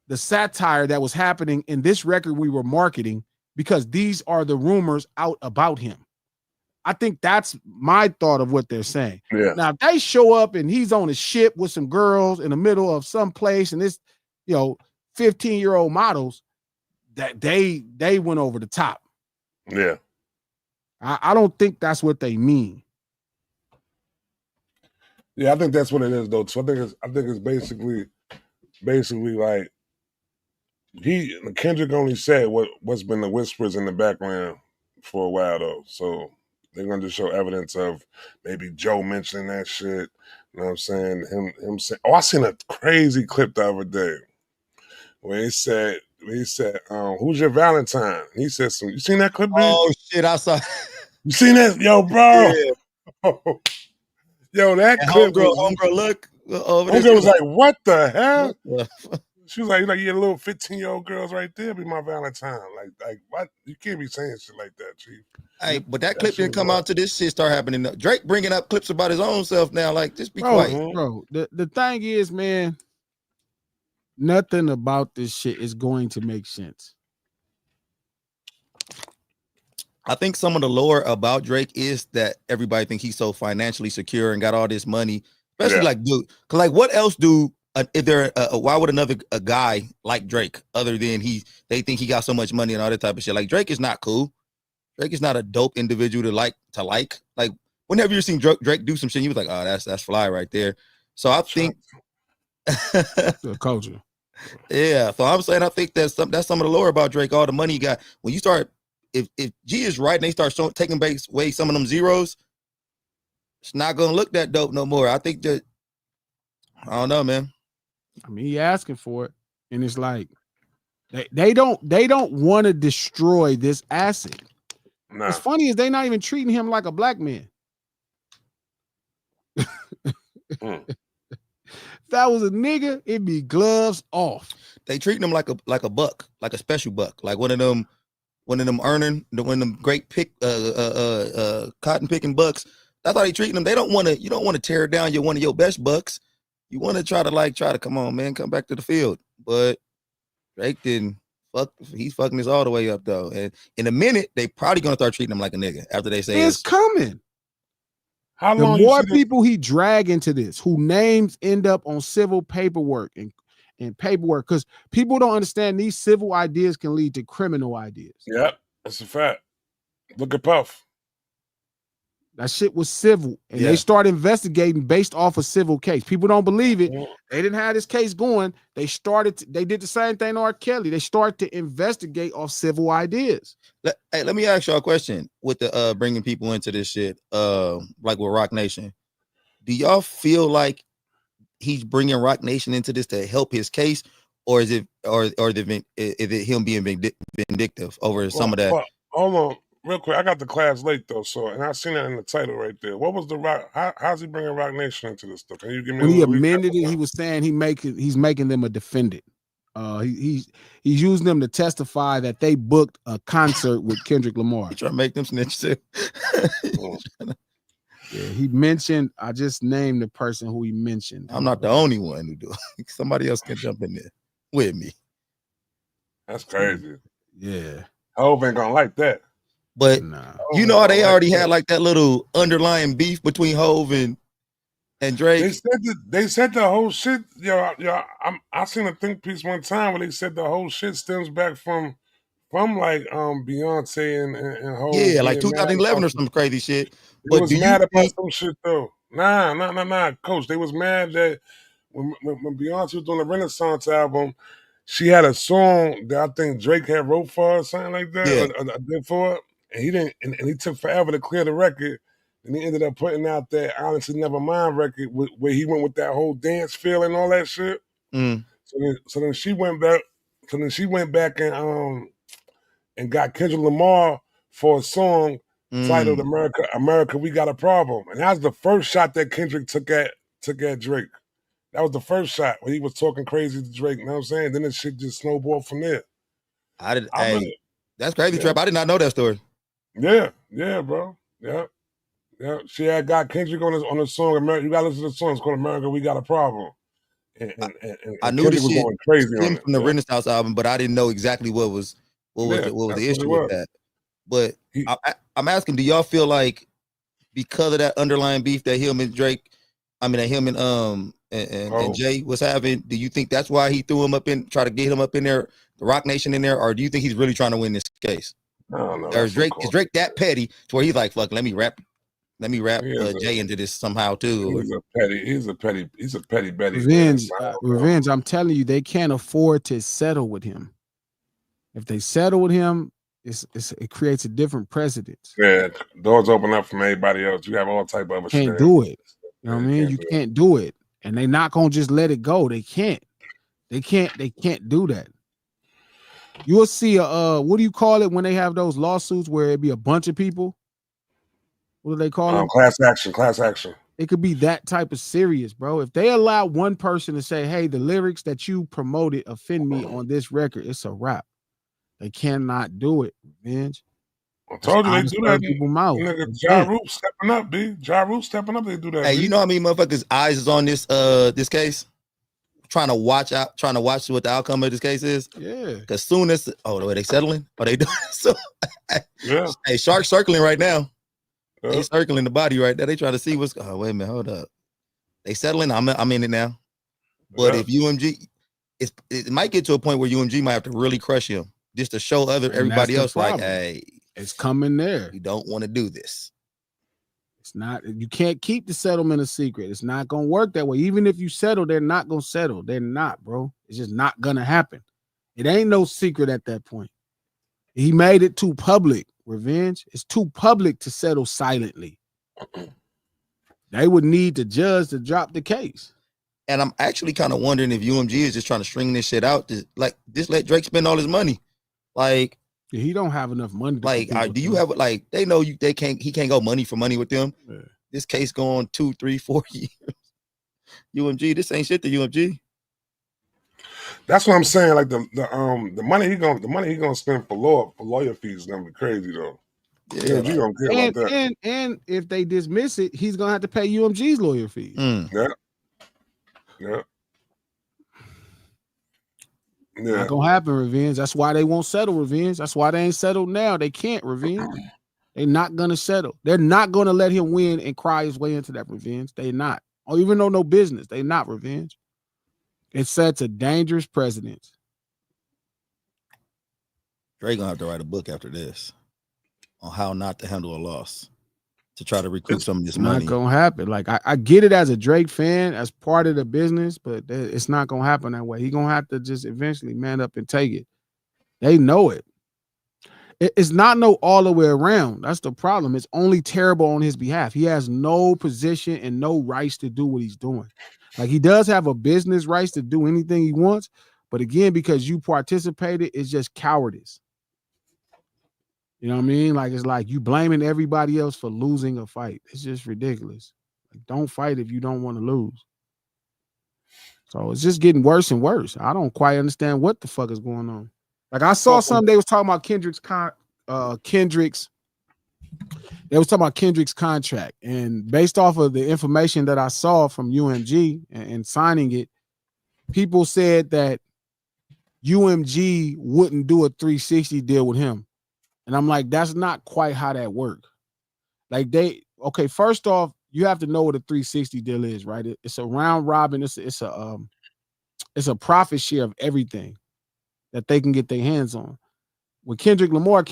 the satire that was happening in this record we were marketing because these are the rumors out about him. I think that's my thought of what they're saying. Yeah. Now, if they show up and he's on a ship with some girls in the middle of some place and it's, 15-year-old models, that they went over the top. Yeah. I don't think that's what they mean. Yeah, I think that's what it is though. So I think it's basically like Kendrick only said what's been the whispers in the background for a while though. So they're gonna just show evidence of maybe Joe mentioning that shit. You know what I'm saying? Him saying, I seen a crazy clip the other day where he said, who's your Valentine? He said you seen that clip, dude? Oh shit, I saw. You seen that? Yo, bro. Yeah. Yo, that clip homegirl look over there. Homegirl was like, what the hell? She was like, yeah, little 15-year-old girls right there be my Valentine. Like what? You can't be saying shit like that, Chief. Hey, but that clip didn't come out till this shit start happening. Drake bringing up clips about his own self now. Like, just be quiet. Bro, the thing is, man, nothing about this shit is going to make sense. I think some of the lore about Drake is that everybody think he's so financially secure and got all this money, especially Yeah. like, dude, cause like what else do if there why would another a guy like Drake other than they think he got so much money and all that type of shit? Like Drake is not cool. Drake is not a dope individual to like. Like whenever you seen Drake do some shit, you was like, oh, that's fly right there. So I think The culture. yeah. So I'm saying I think that's some of the lore about Drake, all the money he got. When you start if G is right and they start taking away some of them zeros, it's not gonna look that dope no more. I think that I don't know, man. I mean, he asking for it, and it's like they don't want to destroy this asset. Nah. What's funny is they not even treating him like a black man. If that was a nigga, it'd be gloves off. They treating him like a buck, like a special buck, like one of them earning one of them great cotton picking bucks. That's how they treating them. You don't want to tear down one of your best bucks. You want to try to come on, man, come back to the field. But Drake didn't he's fucking this all the way up though. And in a minute, they probably gonna start treating him like a nigga after they say it's coming. How the long more people he drag into this, who names end up on civil paperwork and paperwork, because people don't understand these civil ideas can lead to criminal ideas. Yep, that's a fact. Look at Puff. That shit was civil, and they start investigating based off a civil case. People don't believe it. They didn't have this case going. They did the same thing to R. Kelly. They started to investigate off civil ideas. Let me ask y'all a question with the bringing people into this shit, like with Rock Nation. Do y'all feel like he's bringing Rock Nation into this to help his case, or is it him being vindictive over some of that? Hold on. Real quick, I got the class late though, and I seen that in the title right there. What was the Rock? How's he bringing Rock Nation into this stuff? Can you give me? When he amended it, he was saying he's making them a defendant. He's using them to testify that they booked a concert with Kendrick Lamar. He trying to make them snitch too. Yeah, he mentioned. I just named the person who he mentioned. I'm not the only one who do it. Somebody else can jump in there with me. That's crazy. Yeah, Hov ain't gonna like that. But you know how they already had like that little underlying beef between Hov and Drake. They said the whole shit. I seen a think piece one time where they said the whole shit stems back from like Beyonce and Hov. Yeah, like 2011 or some crazy shit. But was mad about some shit though. Nah, Coach. They was mad that when Beyonce was doing the Renaissance album, she had a song that I think Drake had wrote for her or something like that. Yeah. Or did for her. And he didn't, and he took forever to clear the record. And he ended up putting out that Honestly Nevermind record where he went with that whole dance feel and all that shit. So then she went back. And got Kendrick Lamar for a song titled "America, We Got a Problem," and that was the first shot that Kendrick took at Drake. That was the first shot when he was talking crazy to Drake. You know what I'm saying? Then this shit just snowballed from there. That's crazy, Trap. I did not know that story. Yeah, bro. Yeah. She had got Kendrick on the song. You gotta listen to the song. It's called "America, We Got a Problem." And I knew Kendrick this shit was going crazy on it from the Renaissance album, but I didn't know exactly what was the issue with that. But I'm asking, do y'all feel like because of that underlying beef that him and Drake, and Jay was having, do you think that's why he threw him up in, try to get him up in there, the Rock Nation in there, or do you think he's really trying to win this case? No. Or is Drake that petty to where he's like, fuck, let me rap Jay into this somehow too? He's a petty Betty. Revenge. I'm telling you, they can't afford to settle with him. If they settle with him, it creates a different precedent. Yeah, doors open up from everybody else. You have all type of shit. Can't do it. You know what I mean? You can't do it, and they're not gonna just let it go. They can't. They can't do that. You'll see what do you call it when they have those lawsuits where it be a bunch of people? What do they call it? Class action. It could be that type of serious, bro. If they allow one person to say, hey, the lyrics that you promoted offend me on this record, it's a wrap. They cannot do it, Revenge. I told you they do that. People mouth. Ja Rule stepping up, B. Ja Rule stepping up, they do that. Hey, you know how many motherfuckers' eyes is on this case? trying to watch what the outcome of this case is. Yeah. Because soon as are they settling? Are they doing so? Yeah. Hey, Shark circling right now. Yeah. They circling the body right there. They trying to see what's. Oh, wait a minute, hold up. They settling. I'm in it now. But Yeah. if UMG, it might get to a point where UMG might have to really crush him just to show everybody else like, hey, it's coming there. You don't want to do this. It's not. You can't keep the settlement a secret. It's not gonna work that way. Even if you settle, they're not gonna settle. They're not, bro. It's just not gonna happen. It ain't no secret at that point. He made it too public. Revenge. It's too public to settle silently. They would need the judge to drop the case. And I'm actually kind of wondering if UMG is just trying to string this shit out. Just let Drake spend all his money. Like, he don't have enough money. Do you have like they know he can't go money for money with them. Yeah. This case going 2, 3, 4 years. UMG, this ain't shit to UMG. That's what I'm saying. Like the money he gonna spend for lawyer fees is gonna be crazy though. Yeah, UMG don't care about that. And if they dismiss it, he's gonna have to pay UMG's lawyer fees. Yeah. Not gonna happen, Revenge. That's why they won't settle, Revenge. That's why they ain't settled now. They can't, Revenge. They're not gonna settle. They're not gonna let him win and cry his way into that, Revenge. They not. Or even though no business, they not, Revenge. It sets a dangerous precedent. Drake gonna have to write a book after this on how not to handle a loss to try to recoup some of this money. Not gonna happen. Like I get it as a Drake fan, as part of the business, but it's not gonna happen that way. He gonna have to just eventually man up and take it. They know it. It's not no all the way around. That's the problem. It's only terrible on his behalf. He has no position and no rights to do what he's doing. Like he does have a business rights to do anything he wants, but again, because you participated, it's just cowardice. You know what I mean? Like it's like you blaming everybody else for losing a fight. It's just ridiculous. Like, don't fight if you don't want to lose. So it's just getting worse and worse. I don't quite understand what the fuck is going on. Like I saw something they was talking about Kendrick's contract, and based off of the information that I saw from UMG and signing it, people said that UMG wouldn't do a 360 deal with him. And I'm like, that's not quite how that works. Like first off, you have to know what a 360 deal is, right? It's a round robin. It's a profit share of everything that they can get their hands on. With Kendrick Lamar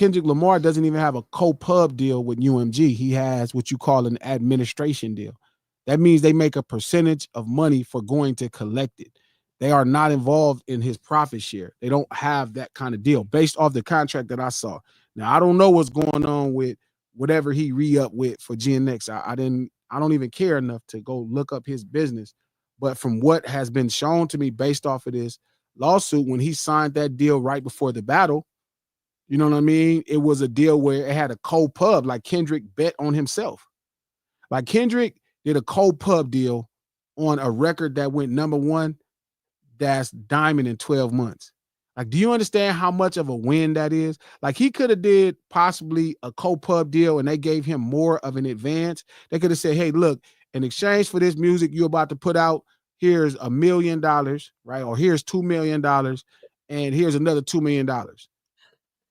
doesn't even have a co-pub deal with UMG. He has what you call an administration deal. That means they make a percentage of money for going to collect it. They are not involved in his profit share. They don't have that kind of deal based off the contract that I saw. Now, I don't know what's going on with whatever he re-up with for GNX. I don't even care enough to go look up his business. But from what has been shown to me based off of this lawsuit, when he signed that deal right before the battle, you know what I mean? It was a deal where it had a co-pub, like Kendrick bet on himself. Like Kendrick did a co-pub deal on a record that went #1 that's diamond in 12 months. Like, do you understand how much of a win that is? Like, he could have did possibly a co-pub deal and they gave him more of an advance. They could have said, hey, look, in exchange for this music you're about to put out, here's $1 million, right? Or here's $2 million, and here's another $2 million.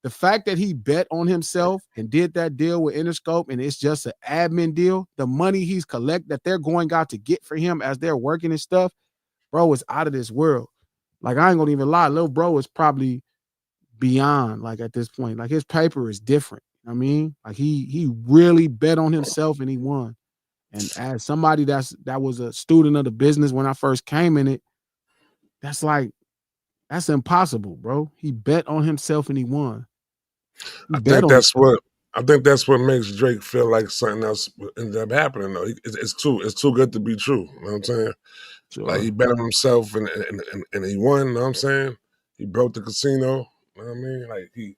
The fact that he bet on himself and did that deal with Interscope and it's just an admin deal, the money he's that they're going out to get for him as they're working and stuff, bro, is out of this world. Like, I ain't gonna even lie, little bro is probably beyond, like, at this point. Like, his paper is different. I mean, like, he really bet on himself and he won. And as somebody that was a student of the business when I first came in it, that's impossible, bro. He bet on himself and he won. I think that's what makes Drake feel like something else ended up happening though. It's too good to be true. You know what I'm saying? Sure. Like he bet on himself and he won, you know what I'm saying? He broke the casino, you know what I mean? Like he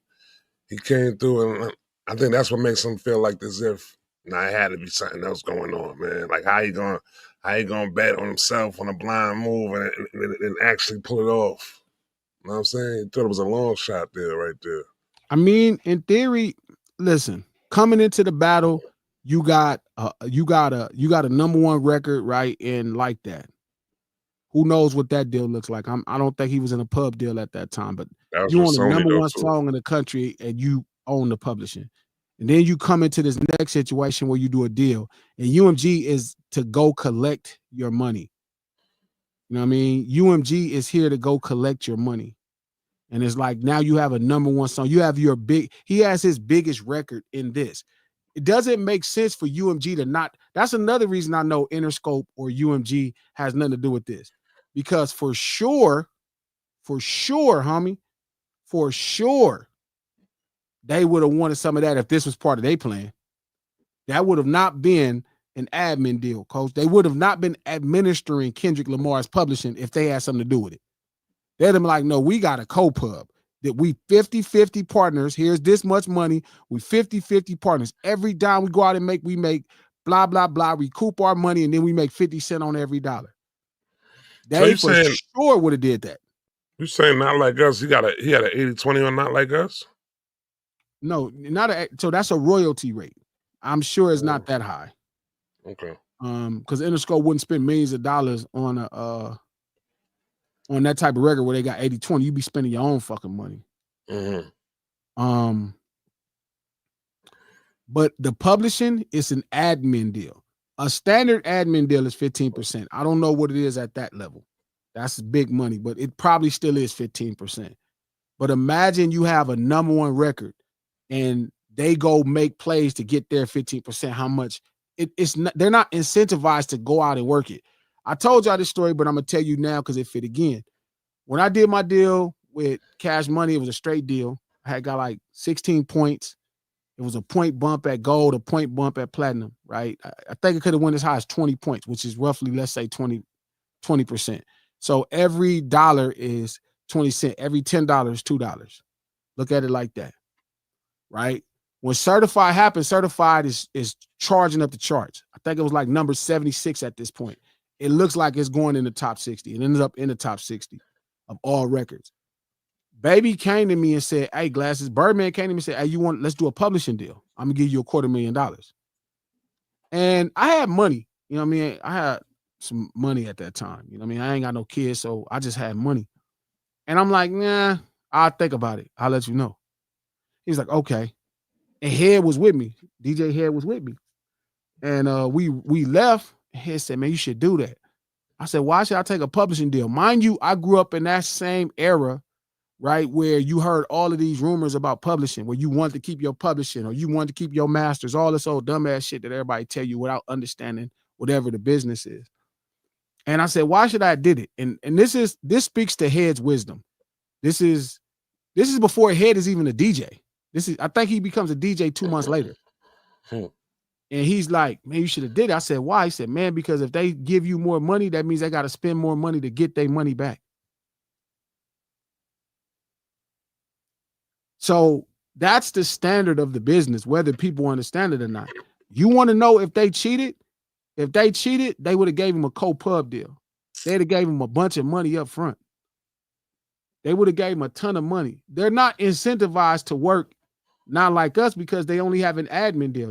came through, and I think that's what makes him feel like as if it had to be something else going on, man. Like how you gonna bet on himself on a blind move and actually pull it off. You know what I'm saying? He thought it was a long shot there, right there. I mean, in theory, listen, coming into the battle, you got a #1 record, right? And like that. Who knows what that deal looks like? I don't think he was in a pub deal at that time, but That was you with own the Sony number though one too. song in the country and you own the publishing. And then you come into this next situation where you do a deal and UMG is to go collect your money. You know what I mean? UMG is here to go collect your money. And it's like now you have a number one song. You have he has his biggest record in this. It doesn't make sense for UMG to not. That's another reason I know Interscope or UMG has nothing to do with this. Because for sure, homie, for sure, they would have wanted some of that if this was part of their plan. That would have not been an admin deal, coach. They would have not been administering Kendrick Lamar's publishing if they had something to do with it. They'd have been like, no, we got a co-pub that we 50-50 partners. Here's this much money. We 50-50 partners. Every dime we go out and we make blah, blah, blah, recoup our money, and then we make 50 cents on every dollar. So They you for saying sure would have did that. you saying Not Like Us? He had an 80-20 on Not Like Us? No, so that's a royalty rate. I'm sure it's not that high. Okay. Because Interscope wouldn't spend millions of dollars on that type of record where they got 80-20. You'd be spending your own fucking money. Mm-hmm. But the publishing is an admin deal. A standard admin deal is 15%. I don't know what it is at that level. That's big money, but it probably still is 15%. But imagine you have a number one record and they go make plays to get their 15%. How much? It's not, they're not incentivized to go out and work it. I told y'all this story, but I'm gonna tell you now because it fit again. When I did my deal with Cash Money, it was a straight deal. I had got like 16 points. It was a point bump at gold, a point bump at platinum, right? I think it could have went as high as 20 points, which is roughly, let's say 20%. So every dollar is 20 cents. Every $10 is $2. Look at it like that, right? When certified happened, certified is charging up the charts. I think it was like number 76 at this point. It looks like it's going in the top 60. It ended up in the top 60 of all records. Baby came to me and said, hey, Glasses, Birdman came to me and said, hey, let's do a publishing deal. I'm gonna give you $250,000. And I had money, you know what I mean? I had some money at that time. You know what I mean? I ain't got no kids, so I just had money. And I'm like, nah, I'll think about it. I'll let you know. He's like, okay. And Head was with me. DJ Head was with me. And we left. Head said, man, you should do that. I said, why should I take a publishing deal? Mind you, I grew up in that same era, right, where you heard all of these rumors about publishing, where you wanted to keep your publishing or you wanted to keep your masters, all this old dumbass shit that everybody tell you without understanding whatever the business is. And I said, why should I did it? And this speaks to Head's wisdom. This is before Head is even a DJ. I think he becomes a DJ 2 months later. And he's like, man, you should have did it. I said, why? He said, man, because if they give you more money, that means they got to spend more money to get their money back. So that's the standard of the business, whether people understand it or not. You want to know if they cheated? If they cheated, they would have gave him a co-pub deal. They'd have gave him a bunch of money up front. They would have gave him a ton of money. They're not incentivized to work, not like us, because they only have an admin deal.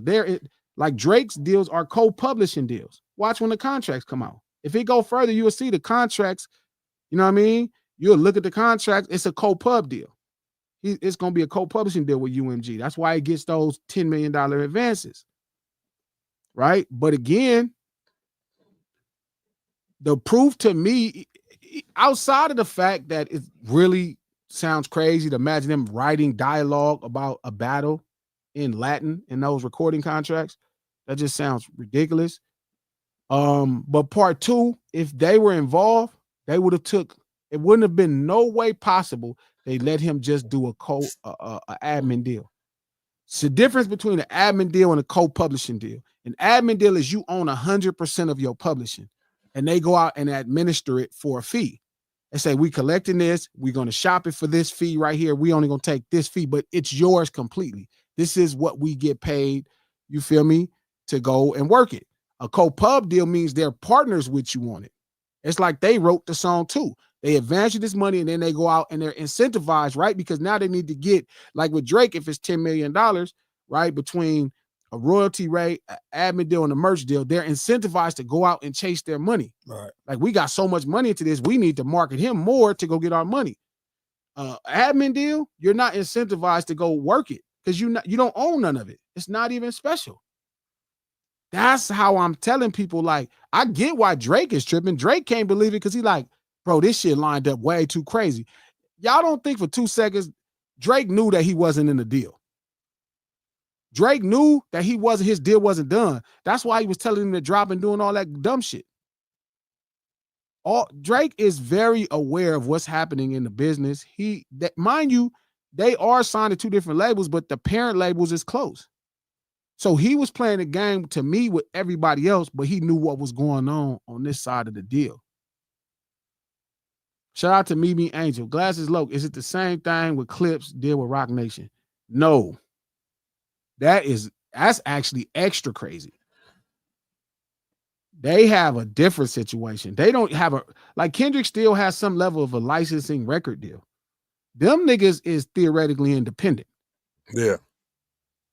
Like Drake's deals are co-publishing deals. Watch when the contracts come out. If it go further, you will see the contracts. You know what I mean? You'll look at the contracts. It's a co-pub deal. It's going to be a co-publishing deal with UMG. That's why it gets those $10 million advances. Right? But again, the proof to me, outside of the fact that it really sounds crazy to imagine them writing dialogue about a battle in Latin in those recording contracts, that just sounds ridiculous. But part two, if they were involved, they would have it wouldn't have been no way possible they let him just do a admin deal. It's the difference between an admin deal and a co-publishing deal. An admin deal is you own 100% of your publishing, and they go out and administer it for a fee. They say, we collecting this, we're going to shop it for this fee right here. We only going to take this fee, but it's yours completely. This is what we get paid, you feel me, to go and work it. A co-pub deal means they're partners with you on it. It's like they wrote the song too. They advance you this money and then they go out and they're incentivized, right? Because now they need to get, like with Drake, if it's $10 million, right, between a royalty rate, an admin deal, and a merch deal, they're incentivized to go out and chase their money. Right. Like, we got so much money into this, we need to market him more to go get our money. Admin deal, you're not incentivized to go work it because you don't own none of it. It's not even special. That's how I'm telling people, like, I get why Drake is tripping. Drake can't believe it because he like, bro, this shit lined up way too crazy. Y'all don't think for 2 seconds Drake knew that he wasn't in the deal. Drake knew that his deal wasn't done. That's why he was telling him to drop and doing all that dumb shit. Drake is very aware of what's happening in the business. Mind you, they are signed to 2 different labels, but the parent labels is close. So he was playing the game to me with everybody else, but he knew what was going on this side of the deal. Shout out to Mimi Angel. Glasses Loke. Is it the same thing with Clips deal with Rock Nation? No. That's actually extra crazy. They have a different situation. They don't have like Kendrick still has some level of a licensing record deal. Them niggas is theoretically independent. Yeah.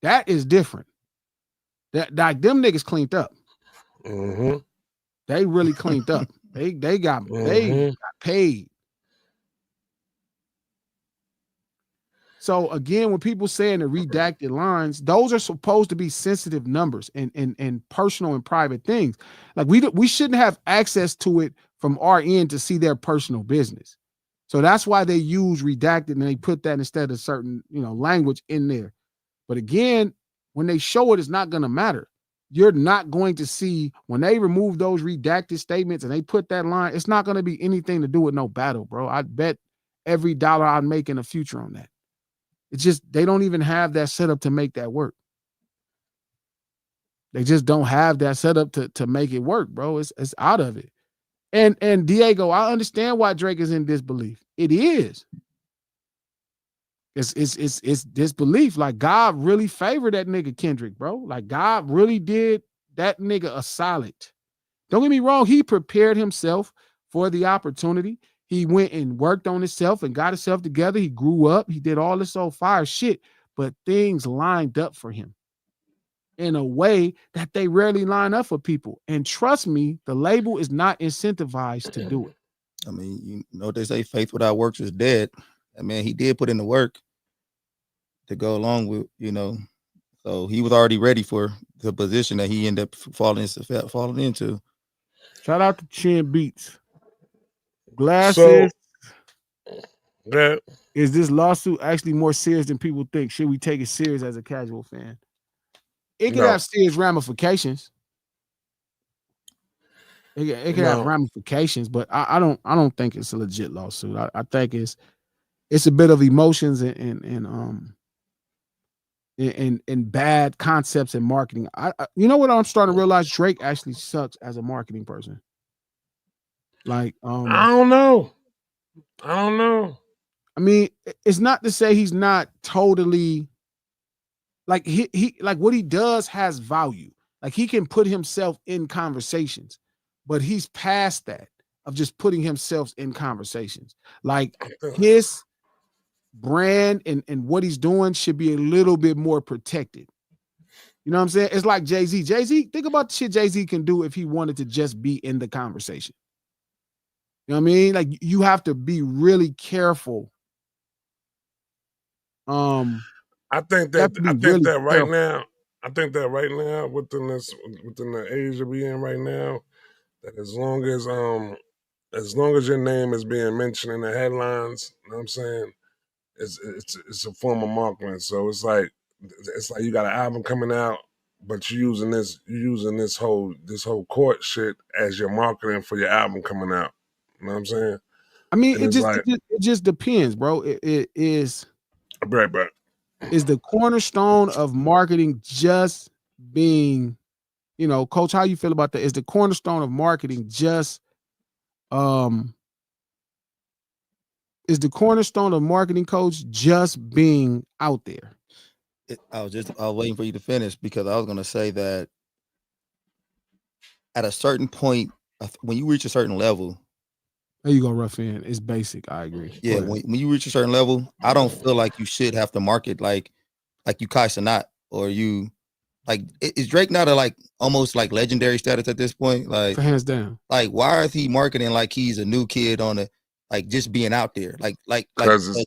That is different. That like them niggas cleaned up. Mm-hmm. They really cleaned up. They got paid. So again, when people saying the redacted lines, those are supposed to be sensitive numbers and personal and private things. Like we shouldn't have access to it from our end to see their personal business. So that's why they use redacted and they put that instead of certain, language in there. But again, when they show it, it's not going to matter. You're not going to see when they remove those redacted statements and they put that line, it's not going to be anything to do with no battle, bro. I bet every dollar I'd make in the future on that. It's just they don't even have that setup to make that work. They just don't have that setup to make it work, bro. It's out of it. And Diego, I understand why Drake is in disbelief. It is. It's disbelief. Like, God really favored that nigga Kendrick, bro. Like, God really did that nigga a solid. Don't get me wrong. He prepared himself for the opportunity. He went and worked on himself and got himself together. He grew up. He did all this old fire shit, but things lined up for him in a way that they rarely line up for people. And trust me, the label is not incentivized to do it. I mean, you know what they say, faith without works is dead. I mean, he did put in the work to go along with, so he was already ready for the position that he ended up falling into. Shout out to Chin Beats. Glasses. So, is this lawsuit actually more serious than people think? Should we take it serious as a casual fan? It could have serious ramifications. It could have ramifications, but I don't think it's a legit lawsuit. I think it's a bit of emotions and bad concepts in marketing. You know what I'm starting to realize? Drake actually sucks as a marketing person. Like, I don't know. I mean, it's not to say he's not totally like he like what he does has value. Like, he can put himself in conversations, but he's past that of just putting himself in conversations. Like, his brand and what he's doing should be a little bit more protected. You know what I'm saying? It's like Jay-Z. Jay-Z, think about the shit Jay-Z can do if he wanted to just be in the conversation. You know what I mean? Like, you have to be really careful. I think that right now within the age that we in right now, that as long as your name is being mentioned in the headlines, you know what I'm saying, it's a form of marketing. So it's like you got an album coming out, but you're using this whole court shit as your marketing for your album coming out. You know what I'm saying? I mean, it just depends, bro. It is right. Is the cornerstone of marketing just being, Coach, how you feel about that? Is the cornerstone of marketing just is the cornerstone of marketing, Coach, just being out there? I was waiting for you to finish because I was going to say that at a certain point, when you reach a certain level, there you go, Ruffin. It's basic. I agree. Yeah, when you reach a certain level, I don't feel like you should have to market like you Kai Cenat or you Like, is Drake not a like almost like legendary status at this point? Like, hands down. Like, why is he marketing like he's a new kid on a like just being out there? Like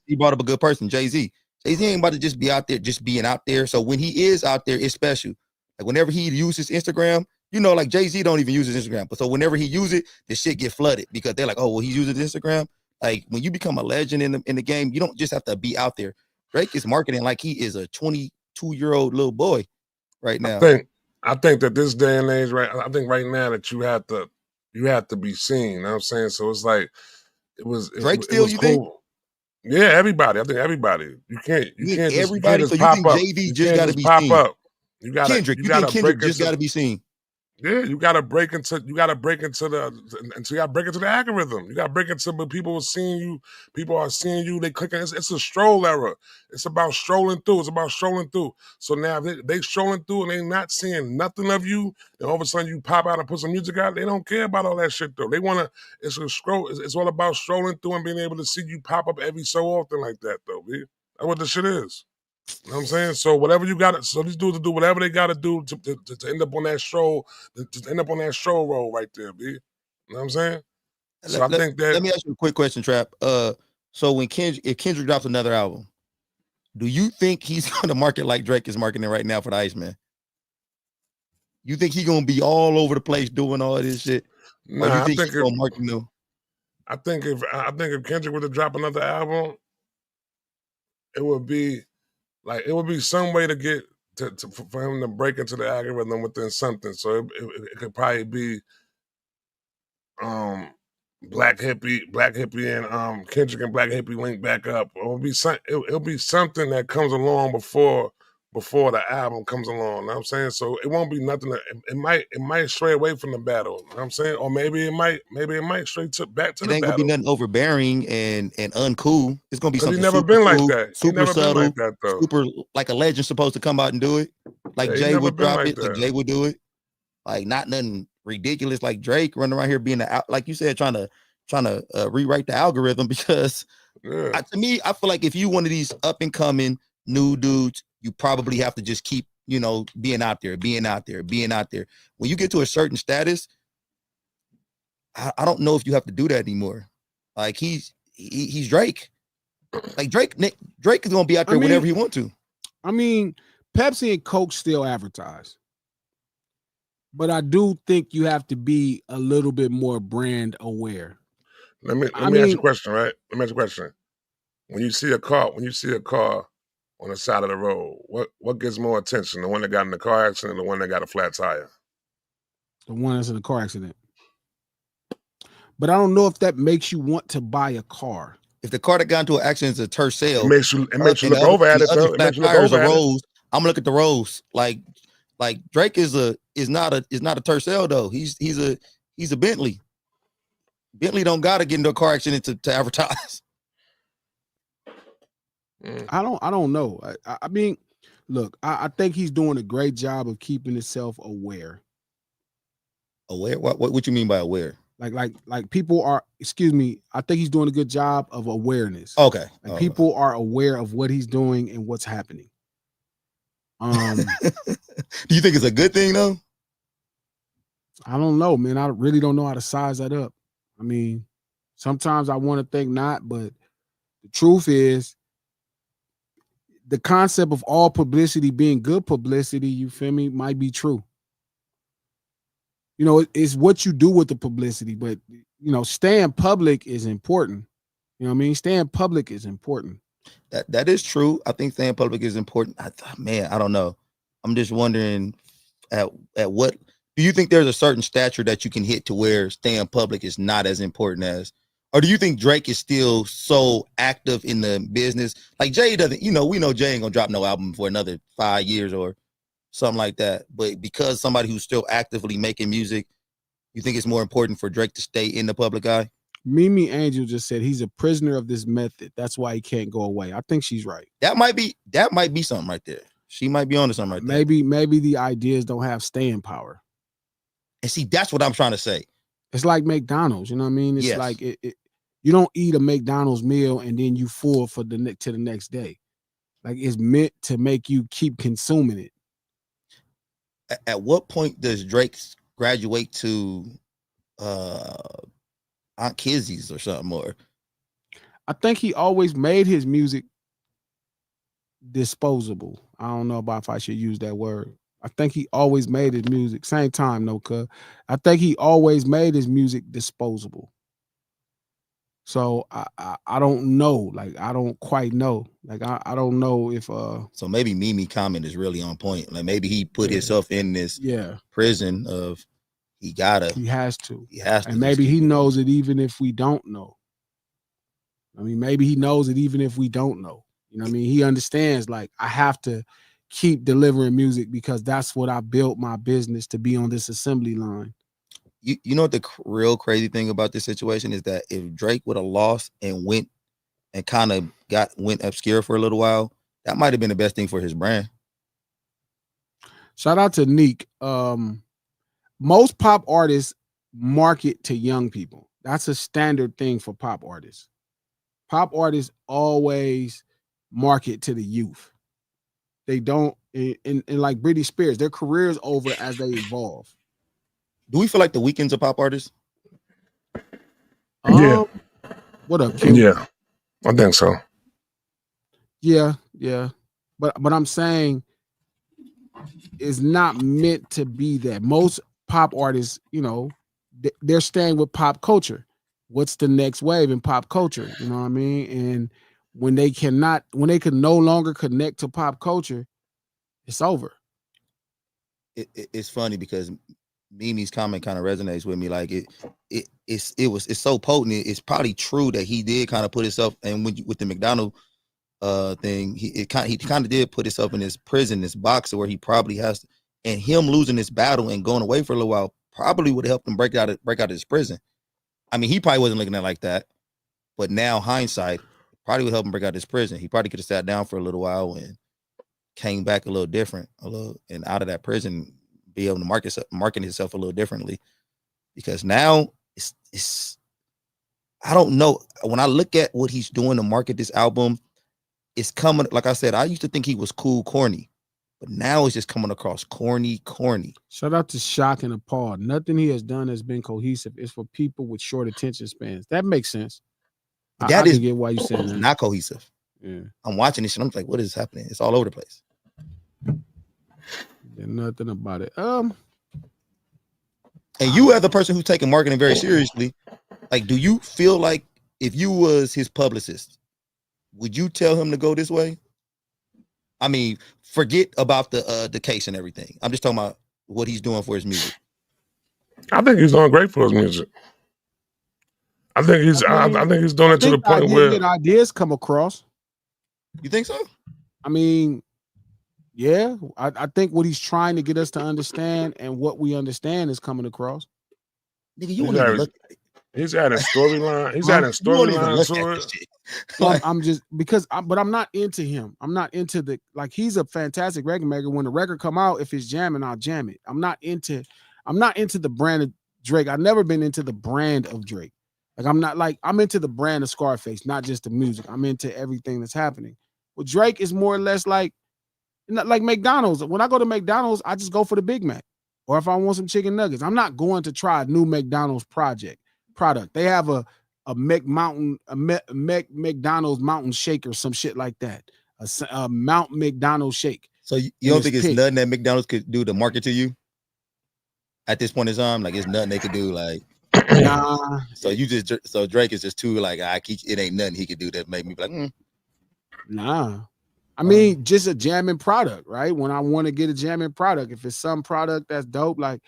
he brought up a good person, Jay-Z. Jay-Z ain't about to just be out there, just being out there. So when he is out there, it's special. Like whenever he uses Instagram, you know, like Jay-Z don't even use his Instagram. But so whenever he uses it, the shit get flooded because they're like, oh, well, he's using Instagram. Like when you become a legend in the game, you don't just have to be out there. Drake is marketing like he is a 22-year-old little boy right now. I think that this day and age, right? I think right now that you have to be seen. You know what I'm saying? So it's like Drake still, you cool. think? Yeah, everybody. I think everybody. You can't everybody. just So you pop think up. JV just got to be pop seen? up. You got Kendrick. You think Kendrick just got to be seen? Yeah, you gotta break into the algorithm. You gotta break into but people are seeing you, they clicking. It's a stroll era. It's about strolling through. So now if they strolling through and they not seeing nothing of you, and all of a sudden you pop out and put some music out, they don't care about all that shit though. They wanna it's a scroll, it's all about strolling through and being able to see you pop up every so often like that though, B. That's what the shit is. You know what I'm saying? So whatever you got, so these dudes will do whatever they got to do to end up on that stroll, to end up on that stroll roll right there, B. You know what I'm saying? So I think that. Let me ask you a quick question, Trap. So if Kendrick drops another album, do you think he's gonna market like Drake is marketing right now for the Iceman? You think he's gonna be all over the place doing all this shit? Nah, or you think he's gonna market new? I think if Kendrick were to drop another album, it would be some way to get for him to break into the algorithm within something. So it could probably be Black Hippie and Kendrick and Black Hippie link back up. It'll be something that comes along before the album comes along. You know what I'm saying? So it won't be nothing that it might stray away from the battle. You know what I'm saying? Or maybe it might stray back to the battle. It ain't gonna be nothing overbearing and uncool. It's gonna be something he never super been cool, like that. Super subtle, been like that, though. Super like a legend supposed to come out and do it. Like Jay would drop it, like Jay would do it. Like not nothing ridiculous like Drake running around here being like you said, trying to rewrite the algorithm because to me, I feel like if you one of these up and coming new dudes, you probably have to just keep, being out there. When you get to a certain status, I don't know if you have to do that anymore. Like he's Drake. Like Drake is gonna be out there whenever he want to. I mean, Pepsi and Coke still advertise. But I do think you have to be a little bit more brand aware. Let me ask you a question, right? Let me ask you a question. When you see a car on the side of the road, what gets more attention? The one that got in the car accident or the one that got a flat tire? The one that's in the car accident. But I don't know if that makes you want to buy a car. If the car that got into an accident is a Tercel, it makes you look over at it though. It makes you look over at it. I'm gonna look at the rows. Like Drake is not a Tercel though. He's a Bentley. Bentley don't gotta get into a car accident to advertise. I don't know. I mean, look, I think he's doing a great job of keeping himself aware. Aware? What you mean by aware? Like people are, excuse me, I think he's doing a good job of awareness. Okay. Like people are aware of what he's doing and what's happening. Do you think it's a good thing though? I don't know, man. I really don't know how to size that up. I mean, sometimes I want to think not, but the truth is the concept of all publicity being good publicity, you feel me, might be true. It's what you do with the publicity, but staying public is important. You know what I mean? Staying public is important. That is true. I think staying public is important. I don't know. I'm just wondering at what do you think there's a certain stature that you can hit to where staying public is not as important as, or do you think Drake is still so active in the business? Like Jay doesn't, we know Jay ain't gonna drop no album for another 5 years or something like that. But because somebody who's still actively making music, you think it's more important for Drake to stay in the public eye? Mimi Angel just said he's a prisoner of this method. That's why he can't go away. I think she's right. That might be something right there. She might be onto something right there. Maybe the ideas don't have staying power. And see, that's what I'm trying to say. It's like McDonald's. You know what I mean? It's like you don't eat a McDonald's meal and then you full to the next day. Like it's meant to make you keep consuming it. At what point does Drake graduate to Aunt Kizzy's or something? Or I think he always made his music disposable. I don't know about if I should use that word. I think he always made his music. Same time, no, cuz I think he always made his music disposable. So I don't know. Like I don't quite know. Like I don't know if so maybe Mimi comment is really on point. Like maybe he put yeah, himself in this yeah, prison of he he has to. has to And just maybe keep he it moving. knows it even if we don't know. I mean, maybe he knows it even if we don't know. You know what I mean? He understands like I have to keep delivering music because that's what I built my business to be on this assembly line. You know what the real crazy thing about this situation is that if Drake would have lost and went and kind of went obscure for a little while, that might have been the best thing for his brand. Shout out to Neek. Most pop artists market to young people. That's a standard thing for pop artists. Pop artists always market to the youth. They don't, and like Britney Spears, their career is over as they evolve. Do we feel like the Weeknd's a pop artist? Yeah. What up, Q? Yeah, I think so. Yeah. But I'm saying it's not meant to be that. Most pop artists, you know, they're staying with pop culture. What's the next wave in pop culture? You know what I mean? And when they can no longer connect to pop culture, it's over. It's funny because Mimi's comment kind of resonates with me. Like it's so potent. It's probably true that he did kind of put himself, and with the McDonald thing, he kind of did put himself in this prison, this box where he probably has to, and him losing this battle and going away for a little while probably would have helped him break out of his prison. I mean, he probably wasn't looking at it like that, but now hindsight probably would help him break out of his prison. He probably could have sat down for a little while and came back a little different, and out of that prison, be able to market himself a little differently. Because now it's I don't know. When I look at what he's doing to market this album, it's coming. Like I said, I used to think he was cool, corny, but now it's just coming across corny. Shout out to Shock and Appalled. Nothing he has done has been cohesive. It's for people with short attention spans. That makes sense. That I is can get why you're saying that. not cohesive. Yeah. I'm watching this and I'm like, what is happening? It's all over the place. There's nothing about it. And you, as the person who's taking marketing very seriously, like, do you feel like if you was his publicist, would you tell him to go this way? I mean, forget about the case and everything. I'm just talking about what he's doing for his music. I think he's doing great for his music. I think he's doing it to the point where good ideas come across. You think so? I mean, yeah, I think what he's trying to get us to understand and what we understand is coming across. Nigga, you won't even look at it. He's adding storyline. He's adding storyline to it. Well, I'm just but I'm not into him. I'm not into he's a fantastic record maker. When the record come out, if it's jamming, I'll jam it. I'm not into the brand of Drake. I've never been into the brand of Drake. Like I'm into the brand of Scarface, not just the music. I'm into everything that's happening. Well, Drake is more or less like McDonald's. When I go to McDonald's, I just go for the Big Mac. Or if I want some chicken nuggets, I'm not going to try a new McDonald's product. They have a McDonald's Mountain Shake or some shit like that. A Mount McDonald's Shake. So you don't think it's nothing that McDonald's could do to market to you at this point in time? Like it's nothing they could do. Like nah. So Drake is just too like it ain't nothing he could do that make me be like Nah. I mean, just a jamming product, right? When I want to get a jamming product, if it's some product that's dope, like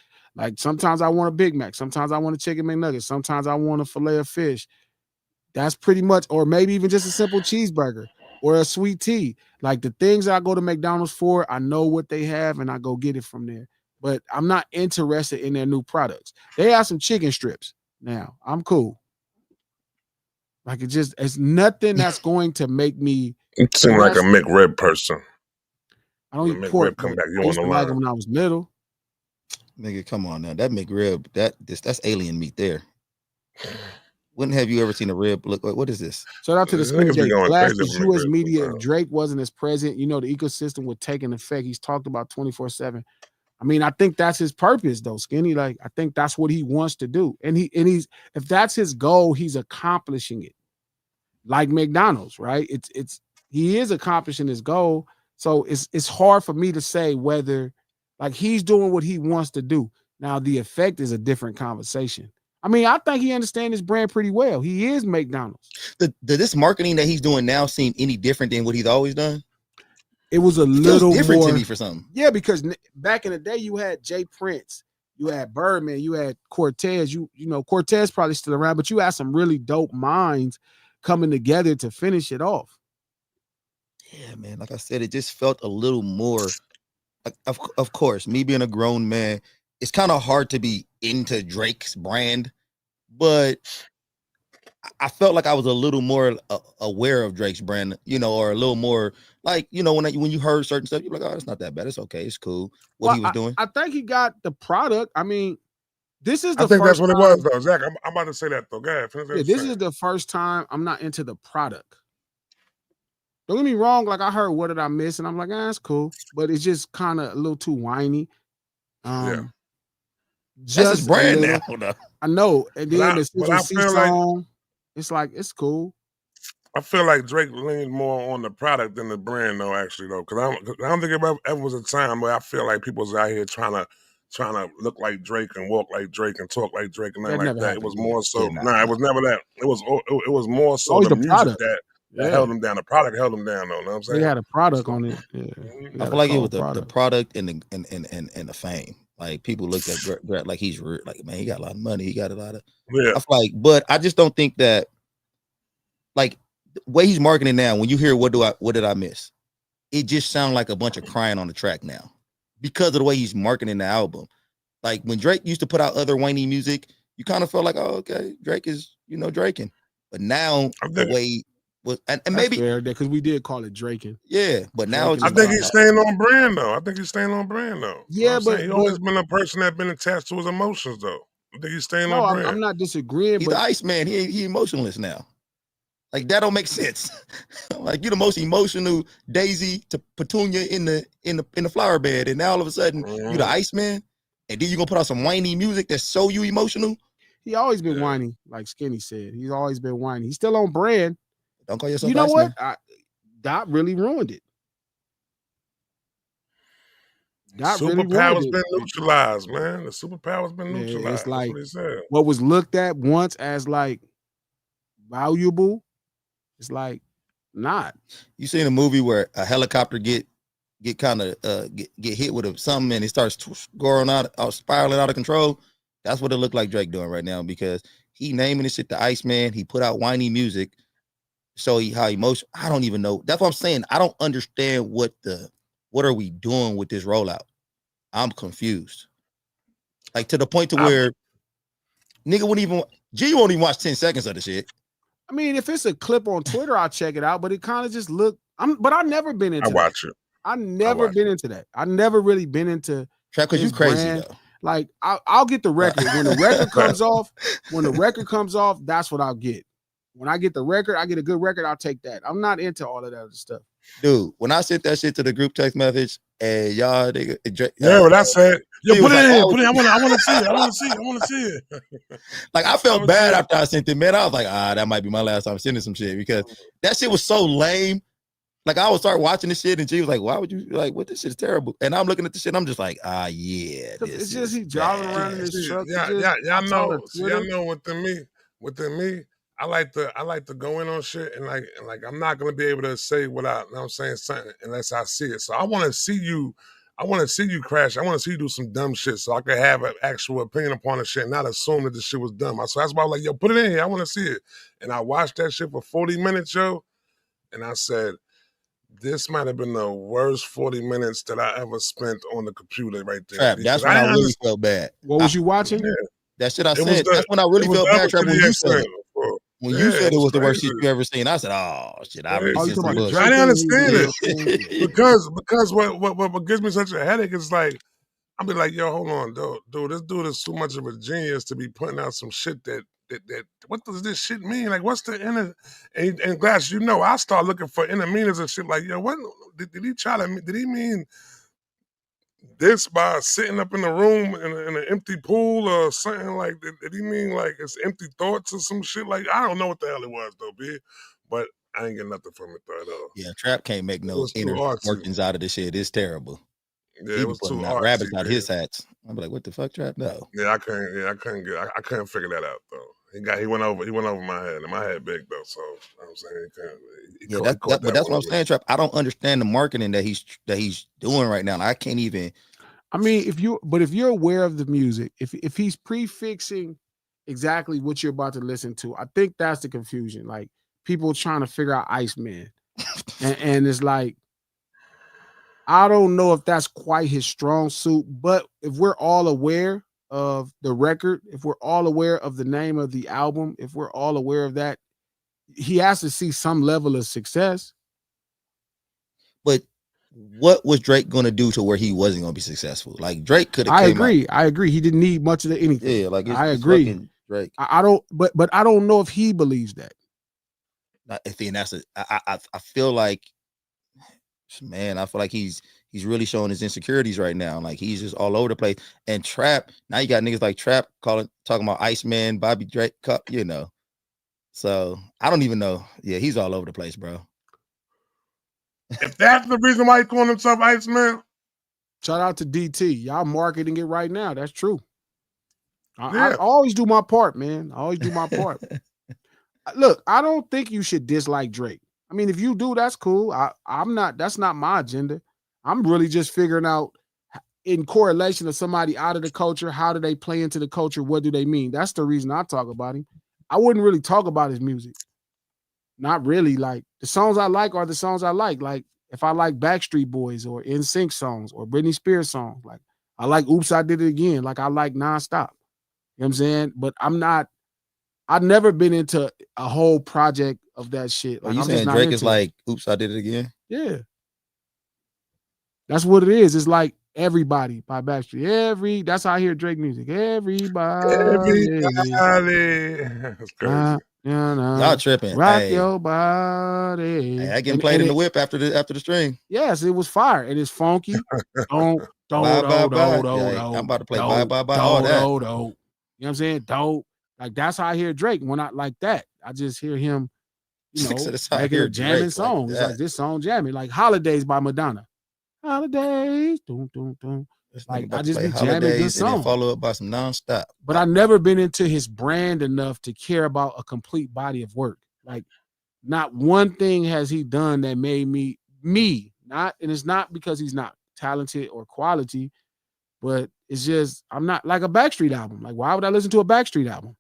sometimes I want a Big Mac, sometimes I want a chicken McNugget, sometimes I want a fillet of fish. That's pretty much, or maybe even just a simple cheeseburger or a sweet tea. Like the things I go to McDonald's for, I know what they have and I go get it from there. But I'm not interested in their new products. They have some chicken strips now. I'm cool. Like it's nothing that's going to make me. You seem like a McRib person. I don't eat pork. Come back. You I used want to to like learn? it when I was little. Nigga, come on now. That McRib, that's alien meat there. When have you ever seen a rib look like? What is this? Shout out to the screen. Blast the U.S. media. If Drake wasn't as present, the ecosystem would take an effect. He's talked about 24/7. I mean, I think that's his purpose, though, Skinny. Like, I think that's what he wants to do, and he's if that's his goal, he's accomplishing it. Like McDonald's, right? It's he is accomplishing his goal. So it's hard for me to say whether like he's doing what he wants to do. Now the effect is a different conversation. I mean, I think he understands his brand pretty well. He is McDonald's. Does this marketing that he's doing now seem any different than what he's always done? It was a It feels little different more to me for something. Yeah, because back in the day, you had Jay Prince, you had Birdman, you had Cortez. You know Cortez probably still around, but you had some really dope minds coming together to finish it off. Yeah, man. Like I said, it just felt a little more. Like, of course, me being a grown man, it's kind of hard to be into Drake's brand, but I felt like I was a little more aware of Drake's brand, you know, or a little more like, you know, when you heard certain stuff, you're like, oh, it's not that bad. It's okay. It's cool. What he was doing. I think he got the product. I mean, this is the I think first that's what time, it was, though. Zach, I'm about to say that, though. Go ahead. Yeah, this is the first time I'm not into the product. Don't get me wrong. Like I heard, what did I miss? And I'm like, that's cool, but it's just kind of a little too whiny. Yeah. That's his Just brand now. now. I know. And then the but I C feel song, it's like it's cool. I feel like Drake leaned more on the product than the brand, though. Actually, though, because I don't think it ever was a time where I feel like people was out here trying to look like Drake and walk like Drake and talk like Drake and nothing like that. It was more so. It was never that. It was more so Always the the music product. that held him down. The product held him down, though. You know what I'm saying? They had a product on it. Yeah. I feel like it was the product and the fame. Like people looked at Brett like he's like, man, he got a lot of money. He got a lot of. Yeah. I feel like, but I just don't think that. Like the way he's marketing now, when you hear what did I miss? It just sounds like a bunch of crying on the track now because of the way he's marketing the album. Like when Drake used to put out other whiny music, you kind of felt like, oh, okay, Drake is, you know, Draking. But now the way was and maybe because we did call it Draking. Yeah, but now I think he's staying on brand though. Yeah, but he's always been a person that's been attached to his emotions though. I think he's staying on brand. I'm not disagreeing. He's the Iceman. He emotionless now. Like that don't make sense. Like you're the most emotional Daisy to Petunia in the flower bed, and now all of a sudden you the Iceman, and then you gonna put out some whiny music that's so you emotional. He always been whiny, like Skinny said. He's always been whiny. He's still on brand. Don't call yourself. You know Iceman. what? Dot really ruined it. Superpower's been neutralized, man. The superpower's been neutralized. It's like that's what he said. What was looked at once as like valuable, it's like not. You seen a movie where a helicopter get kind of get hit with something and it starts going spiraling out of control? That's what it looked like Drake doing right now, because he naming this shit the Iceman. He put out whiny music. So how emotional? I don't even know. That's what I'm saying. I don't understand what are we doing with this rollout. I'm confused. Like to the point to where nigga won't even watch 10 seconds of the shit. I mean, if it's a clip on Twitter, I'll check it out. But it kind of just look. But I've never been into. I watch it. I never been into that. I never really been into trap because you crazy brand. Though. Like I'll get the record when the record comes off. When the record comes off, that's what I'll get. When I get the record, I get a good record. I'll take that. I'm not into all of that other stuff. Dude, when I sent that shit to the group text message, and y'all, what I said. Yo, put it in. Put it. I want to see it. Like I felt bad after I sent it, man. I was like, that might be my last time sending some shit, because that shit was so lame. Like I would start watching this shit, and she was like, "Why would you like? What this shit is terrible." And I'm looking at the shit, and I'm just like, yeah. It's just he driving around in his truck. Y'all know. Y'all know within me. I like to go in on shit and like I'm not gonna be able to say without, you know what I'm saying, something unless I see it. So I want to see you crash. I want to see you do some dumb shit so I can have an actual opinion upon the shit and not assume that the shit was dumb. So that's why I was like, yo, put it in here. I want to see it. And I watched that shit for 40 minutes, yo. And I said, this might have been the worst 40 minutes that I ever spent on the computer right there. That's when I really felt bad. What was you watching? Yeah. That shit I said. That's when I really felt bad, Trap, when you said it. When you said it was the worst shit you ever seen, I said, "Oh shit, I really just I didn't understand it because what gives me such a headache is like I'll be like, yo, hold on, dude, this dude is too much of a genius to be putting out some shit that what does this shit mean? Like, what's the inner? And Glass, you know, I start looking for inner meanings and shit. Like, yo, what did he try to? Did he mean this by sitting up in the room in an empty pool or something like that? Did he mean like it's empty thoughts or some shit? Like, I don't know what the hell it was though, B. But I ain't getting nothing from it though at all. Yeah, Trap can't make It no was too inner artsy. workings out of this shit. It's terrible. Yeah, He it be was too pulling out artsy. rabbits out B. his hats. I'm like, what the fuck, Trap? No. Yeah, I couldn't figure that out though. He went over my head, and my head big though. So you know what I'm saying he Yeah, caught but that that's one what I'm on me. saying, Trap. I don't understand the marketing that he's doing right now. I can't even. I mean, if you're aware of the music, if he's prefixing exactly what you're about to listen to, I think that's the confusion. Like people trying to figure out Iceman, and it's like I don't know if that's quite his strong suit. But if we're all aware of the record, if we're all aware of the name of the album, if we're all aware of that, he has to see some level of success. But what was Drake going to do to where he wasn't going to be successful? Like Drake could have I came out. agree. He didn't need much of anything. Yeah, like I it's agree. fucking Drake. I don't, but I don't know if he believes that. I think that's I feel like, man, I feel like he's really showing his insecurities right now. Like he's just all over the place. And Trap, now you got niggas like Trap talking about Iceman, Bobby Drake, you know. So I don't even know. Yeah, he's all over the place, bro. If that's the reason why he's calling himself Iceman, shout out to DT. Y'all marketing it right now. That's true. Yeah. I always do my part, man. I always do my part. Look, I don't think you should dislike Drake. I mean, if you do, that's cool. I'm not. That's not my agenda. I'm really just figuring out, in correlation of somebody out of the culture, how do they play into the culture? What do they mean? That's the reason I talk about him. I wouldn't really talk about his music. Not really. Like the songs I like are the songs I like. Like if I like Backstreet Boys or NSYNC songs or Britney Spears songs, like I like Oops, I Did It Again. Like I like Nonstop. You know what I'm saying? But I've never been into a whole project of that shit. Are Like you I'm saying just not Drake into is it. like, oops, I did it again? Yeah. That's what it is. It's like Everybody by Backstreet. That's how I hear Drake music. Everybody. That's crazy. Y'all tripping. Rock Hey, your body. hey, I getting played in the whip after the string. Yes, it was fire. And it's funky. Don't. Bye. Yeah, I'm about to play bye. All that. You know what I'm saying? Don't. Like that's how I hear Drake. When I like that, I just hear him, you know, making a jamming song. It's like this song jamming, like Holidays by Madonna. Holidays. Doom, doom, doom. Like I just be jamming good songs. And then follow up by some Nonstop. But I never been into his brand enough to care about a complete body of work. Like not one thing has he done that made me not, and it's not because he's not talented or quality, but it's just I'm not like a Backstreet album. Like why would I listen to a Backstreet album?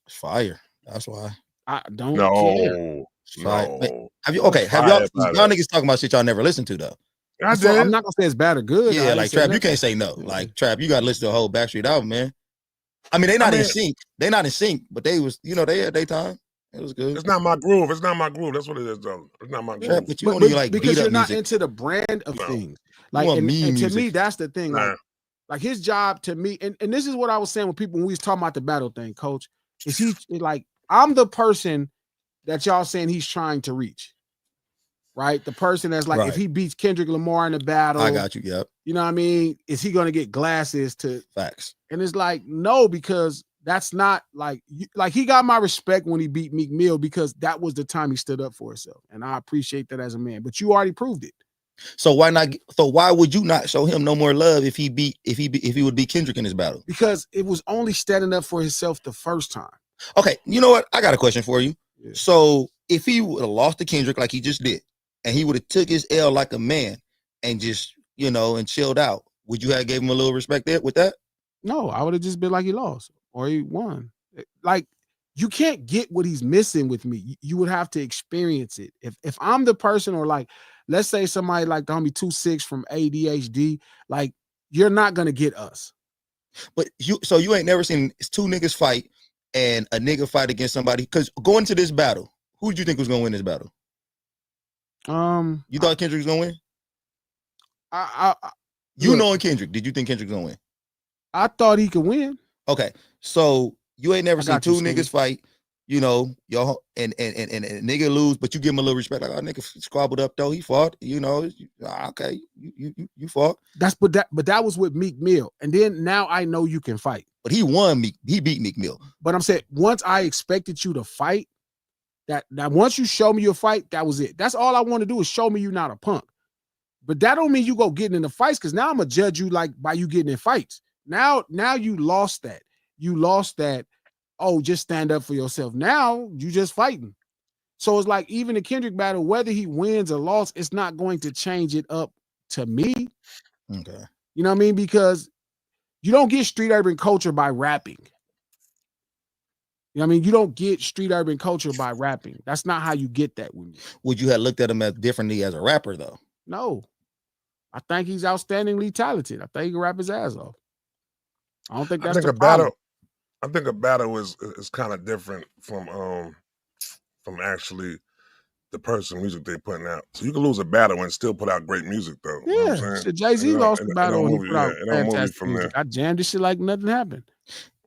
It's fire. That's why. I don't care. No. Have y'all niggas talking about shit y'all never listened to though? I'm not gonna say it's bad or good. Yeah, like Trap, you can't say no. Like Trap, you gotta listen to a whole Backstreet album, man. I mean, in sync. They not in sync, but they was, you know, they had their time. It was good. It's not my groove. That's what it is, though. It's not my groove. But you only like because beat up you're not music. into the brand of things. Like and to me, that's the thing. Like his job to me, and this is what I was saying with people when we was talking about the battle thing, Coach. Is he like I'm the person that y'all saying he's trying to reach? Right, the person that's like, if he beats Kendrick Lamar in the battle, I got you. Yep. You know what I mean? Is he going to get glasses to facts? And it's like, no, because that's not like he got my respect when he beat Meek Mill because that was the time he stood up for himself, and I appreciate that as a man. But you already proved it. So why not? So why would you not show him no more love if he would beat Kendrick in his battle? Because it was only standing up for himself the first time. Okay, you know what? I got a question for you. Yeah. So if he would have lost to Kendrick like he just did, and he would have took his L like a man and just, you know, and chilled out, would you have gave him a little respect there with that? No, I would have just been like he lost or he won. Like you can't get what he's missing with me. You would have to experience it. If I'm the person, or like, let's say somebody like the homie 2-6 from ADHD, like you're not gonna get us. But you ain't never seen two niggas fight and a nigga fight against somebody, because going to this battle, who did you think was gonna win this battle? You thought Kendrick was gonna win? Knowing Kendrick, did you think Kendrick was gonna win? I thought he could win. Okay, so you ain't never seen two niggas fight. you know, y'all and nigga lose, but you give him a little respect. Like, oh, nigga squabbled up though. He fought. You know, okay, you fought. But that was with Meek Mill, and then now I know you can fight. But he won. He beat Meek Mill. But I'm saying once I expected you to fight, that once you show me your fight, that was it. That's all I want to do is show me you're not a punk. But that don't mean you go getting in the fights, because now I'm gonna judge you like by you getting in fights. Now you lost that. You lost that. Oh, just stand up for yourself. Now you just fighting. So it's like even the Kendrick battle, whether he wins or lost, it's not going to change it up to me. Okay. You know what I mean? Because you don't get street urban culture by rapping. You know what I mean? You don't get street urban culture by rapping. That's not how you get that with me. Would you have looked at him as differently as a rapper though? No. I think he's outstandingly talented. I think he can rap his ass off. I don't think that's the problem. I think a battle is kind of different from actually the person music they putting out. So you can lose a battle and still put out great music though. Yeah, you know what I'm saying? Jay-Z lost the battle and he put out fantastic from music. I jammed this shit like nothing happened.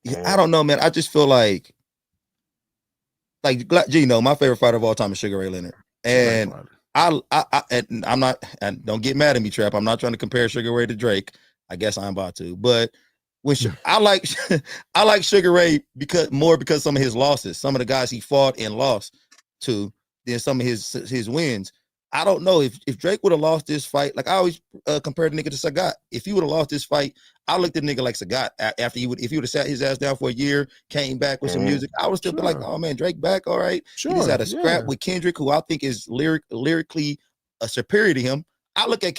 Yeah, I don't know, man. I just feel like Gino, my favorite fighter of all time is Sugar Ray Leonard, and I'm not. And don't get mad at me, Trap. I'm not trying to compare Sugar Ray to Drake. I guess I'm about to, but when I like Sugar Ray because some of his losses, some of the guys he fought and lost to, than some of his wins. I don't know if Drake would have lost this fight. Like I always compare the nigga to Sagat. If he would have lost this fight, I looked at the nigga like Sagat after if he would have sat his ass down for a year, came back with some music, I would still be like, oh man, Drake back, all right. He just had a scrap with Kendrick, who I think is lyrically superior to him. I looked at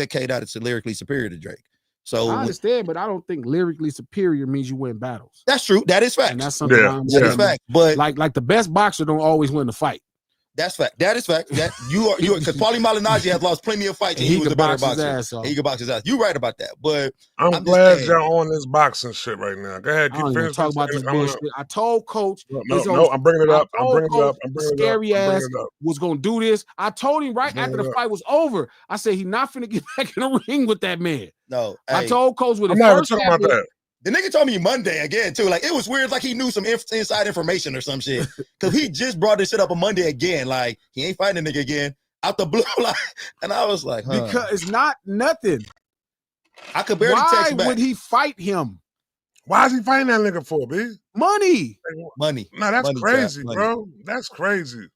K-Dot as lyrically superior to Drake. So I understand, but I don't think lyrically superior means you win battles. That's true. That is fact. And that's something that is fact. But like the best boxer don't always win the fight. That's fact. That is fact. That you are because Paulie Malignaggi has lost plenty of fights and he was a better boxer. He could box his ass. You're right about that. But I'm glad y'all on this boxing shit right now. Go ahead, keep finishing. Talk about this bullshit. I told Coach. No, I'm bringing it up. I'm bringing it up. Scary ass was gonna do this. I told him right after the fight was over. I said he's not finna get back in the ring with that man. No, I told Coach with I'm not even talking about that. The nigga told me Monday again too. Like it was weird. Like he knew some inside information or some shit. Cause he just brought this shit up on Monday again. Like he ain't fighting a nigga again out the blue. Like, and I was like, because it's not nothing. I could barely text back. Why would he fight him? Why is he fighting that nigga for, B? Money. No, that's crazy, bro. That's crazy.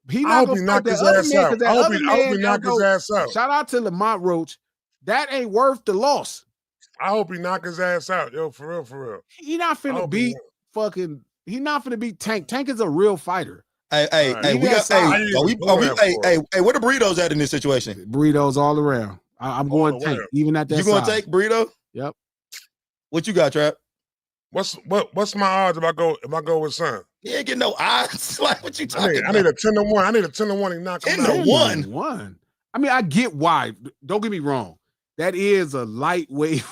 He not gonna knock his ass out. I hope he knock his ass out. Shout out to Lamont Roach. That ain't worth the loss. I hope he knock his ass out, yo, for real. He not finna beat he not finna beat Tank. Tank is a real fighter. Hey, we got where the burritos at in this situation? Burritos all around. I'm going Tank, even at that. You gonna take burrito? Yep. What you got, Trap? What's my odds if I go with Son? You ain't getting no odds. Like what you talking about? I need a 10-1. I need a 10-1 and knock him out. 10-1. I mean, I get why. Don't get me wrong. That is a lightweight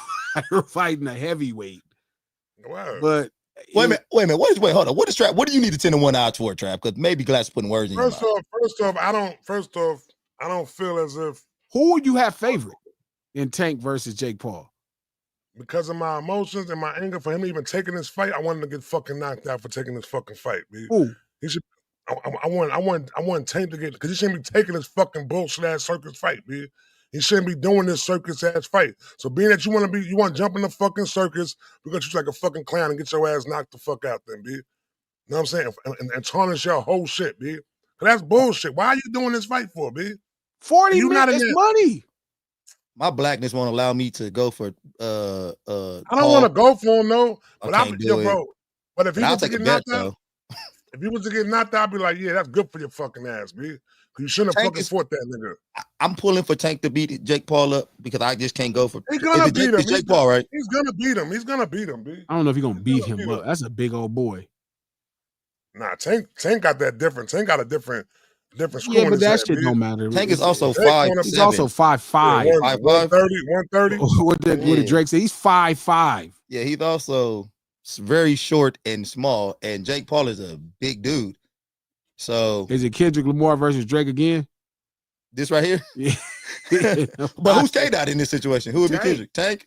fighting a heavyweight. Wow. But wait a minute. Wait, hold on. What is Trap? What do you need a 10-1 odds for, Trap? Because maybe Glass putting words in your mouth. First off, I don't feel as if. Who would you have favorite in Tank versus Jake Paul? Because of my emotions and my anger for him even taking this fight, I want him to get fucking knocked out for taking this fucking fight, B. Who? He should. I want Tank to get, because he shouldn't be taking this fucking bullshit ass circus fight, B. He shouldn't be doing this circus ass fight. So being that you want to jump in the fucking circus, we're gonna treat you like a fucking clown and get your ass knocked the fuck out then, B. You know what I'm saying? And tarnish your whole shit, B. That's bullshit. Why are you doing this fight for, B? 40 minutes money. My blackness won't allow me to go for I don't want to go for him, no. But bro. But if he was to get knocked out, I'd be like, yeah, that's good for your fucking ass, B. You shouldn't have fucking fought that nigga. I'm pulling for Tank to beat Jake Paul up because I just can't go for. He's gonna beat him. Jake Paul, right? He's gonna beat him. B. I don't know if he's gonna beat him up. That's a big old boy. Nah, Tank got that different. Tank got a different score. Yeah, but that shit don't matter. Tank is also 5'7". He's also 5'5". 130. What did Drake say? He's 5'5". Yeah, he's also very short and small, and Jake Paul is a big dude. So is it Kendrick Lamar versus Drake again? This right here? Yeah. But who's K-Dot in this situation? Who would be Kendrick? Tank?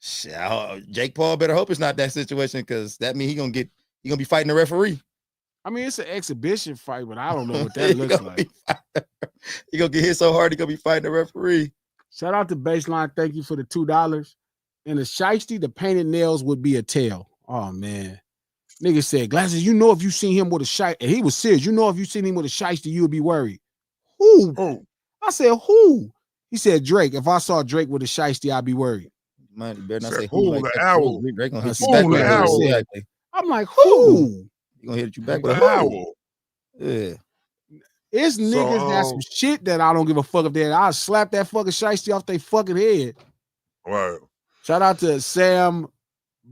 Jake Paul better hope it's not that situation, because that means he You gonna be fighting the referee? I mean, it's an exhibition fight, but I don't know what that looks like. You gonna get hit so hard, you gonna be fighting the referee. Shout out to Baseline. Thank you for the $2. And the shiesty, the painted nails would be a tail. Oh man. Nigga said, Glasses, you know if you seen him with a shiesty, and he was serious. You know if you seen him with a shiesty, you would be worried. Who? Oh. I said, who? He said, Drake. If I saw Drake with a shiesty, I'd be worried. Man, you better not Said, say who like the that. owl. Drake gonna hit Who you back the with owl? exactly. I'm like, who? He gonna hit you back The with a who? owl. Yeah. It's niggas that some shit that I don't give a fuck if they're. I'll slap that fucking shiesty off their fucking head. Right. Shout out to Sam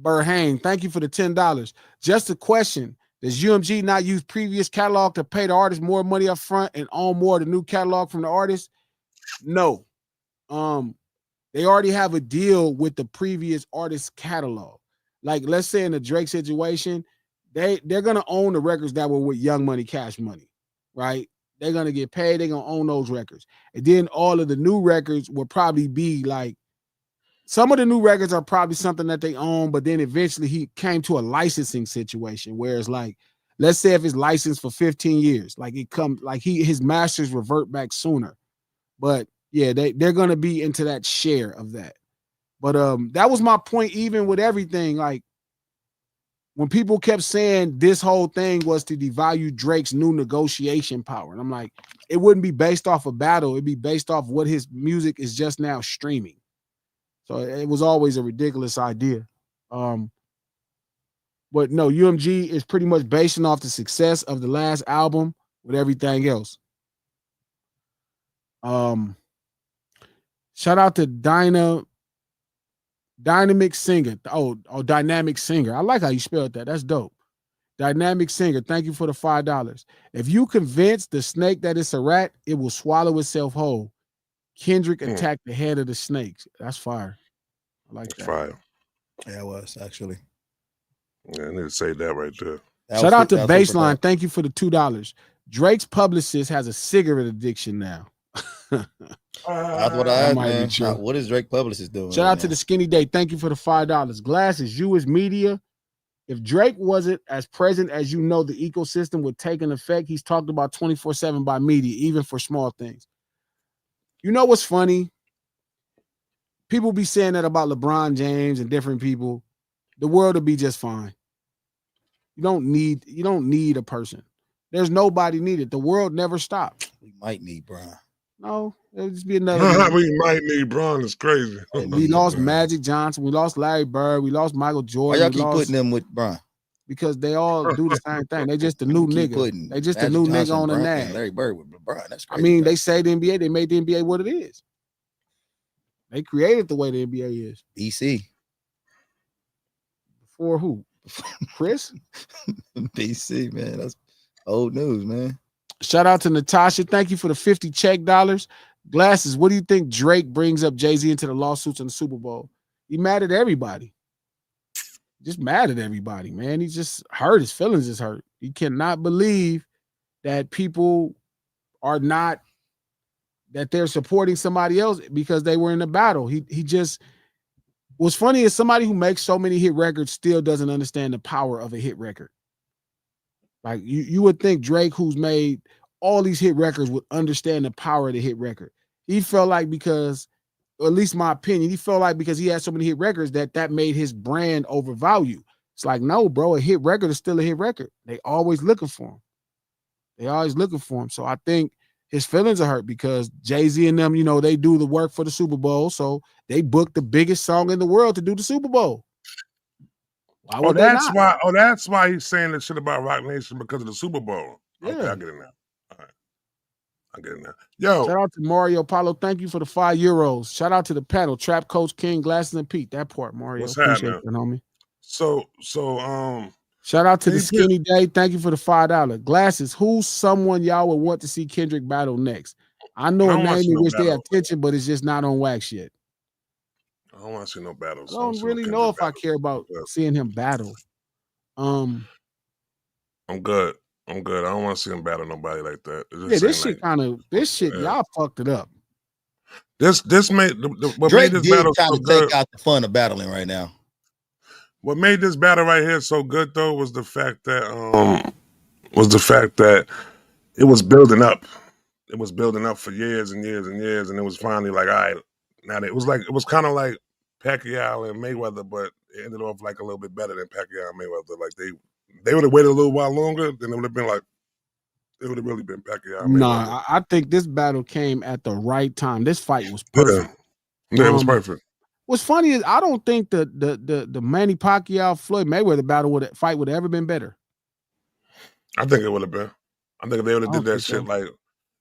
Burhane. Thank you for the $10. Just a question. Does UMG not use previous catalog to pay the artist more money up front and own more of the new catalog from the artist? No. They already have a deal with the previous artist's catalog. Like, let's say in the Drake situation, they're gonna own the records that were with Young Money, Cash Money, right? They're gonna get paid, they're gonna own those records. And then all of the new records will probably be like, some of the new records are probably something that they own, but then eventually he came to a licensing situation where it's like, let's say if it's licensed for 15 years, like it comes like his masters revert back sooner. But yeah, they're gonna be into that share of that. But that was my point, even with everything. Like when people kept saying this whole thing was to devalue Drake's new negotiation power. And I'm like, it wouldn't be based off a battle, it'd be based off what his music is just now streaming. So it was always a ridiculous idea. But no, UMG is pretty much basing off the success of the last album with everything else. Shout out to Dynamic Singer. Oh, Dynamic Singer. I like how you spelled that. That's dope. Dynamic Singer. Thank you for the $5. If you convince the snake that it's a rat, it will swallow itself whole. Kendrick attacked the head of the snakes. That's fire. I like that. Fire. Yeah, it was actually. Yeah, I need to say that right there. Shout out to Baseline. Thank you for the $2. Drake's publicist has a cigarette addiction now. That's what I asked, man. What is Drake publicist doing? Shout out to the Skinny Day. Thank you for the $5. Glasses, you as media. If Drake wasn't as present as you know, the ecosystem would take an effect. He's talked about 24/7 by media, even for small things. You know what's funny? People be saying that about LeBron James and different people. The world will be just fine. You don't need a person. There's nobody needed. The world never stopped. We might need Bron. No, it'll just be another. We might need Bron. It's crazy. We lost Magic Johnson. We lost Larry Bird. We lost Michael Jordan. Why y'all keep putting them with Bron? Because they all do the same thing. They just the new nigga. They just the new nigga on the name. Larry Bird with LeBron. That's crazy. I mean, they say the NBA. They made the NBA what it is. They created the way the NBA is. BC. Before who? Chris? BC, man. That's old news, man. Shout out to Natasha. Thank you for the 50 check dollars. Glasses, what do you think Drake brings up Jay-Z into the lawsuits in the Super Bowl? He mad at everybody. Just mad at everybody, man. He just hurt. His feelings is hurt. He cannot believe that people are not, that they're supporting somebody else because they were in a battle. He just, what's funny is somebody who makes so many hit records still doesn't understand the power of a hit record. Like you would think Drake, who's made all these hit records, would understand the power of the hit record. He felt like because, or at least my opinion, he felt like because he had so many hit records that made his brand overvalue. It's like, no, bro, a hit record is still a hit record. They always looking for him. They always looking for him. So I think his feelings are hurt because Jay-Z and them, you know, they do the work for the Super Bowl. So they booked the biggest song in the world to do the Super Bowl. Why would that's why. Oh, that's why he's saying this shit about Rock Nation because of the Super Bowl. Yeah. Okay, I get it now. All right, I get it now. Yo, shout out to Mario Paulo. Thank you for the €5. Shout out to the panel, Trap Coach King, Glasses and Pete. That part, Mario. What's appreciate happening, that, homie. So, shout out to the Skinny Day. Thank you for the $5. Glasses. Who's someone y'all would want to see Kendrick battle next? I know a name in which they have tension, but it's just not on wax yet. I don't want to see no battles. I don't really know if I care about seeing him battle. I'm good. I don't want to see him battle nobody like that. Yeah, this shit y'all fucked it up. This made what Drake made this did battle try so to good. take out the fun of battling right now. What made this battle right here so good though was the fact that it was building up. It was building up for years and years and years, and it was finally like, all right, now it was kind of like Pacquiao and Mayweather, but it ended off like a little bit better than Pacquiao and Mayweather. Like they would have waited a little while longer, then it would have been like it would have really been Pacquiao and Mayweather. Nah, I think this battle came at the right time. This fight was Yeah, perfect. yeah, it was perfect. What's funny is I don't think the Manny Pacquiao Floyd Mayweather battle would have ever been better. I think it would have been. I think if they would have I did don't that think shit so.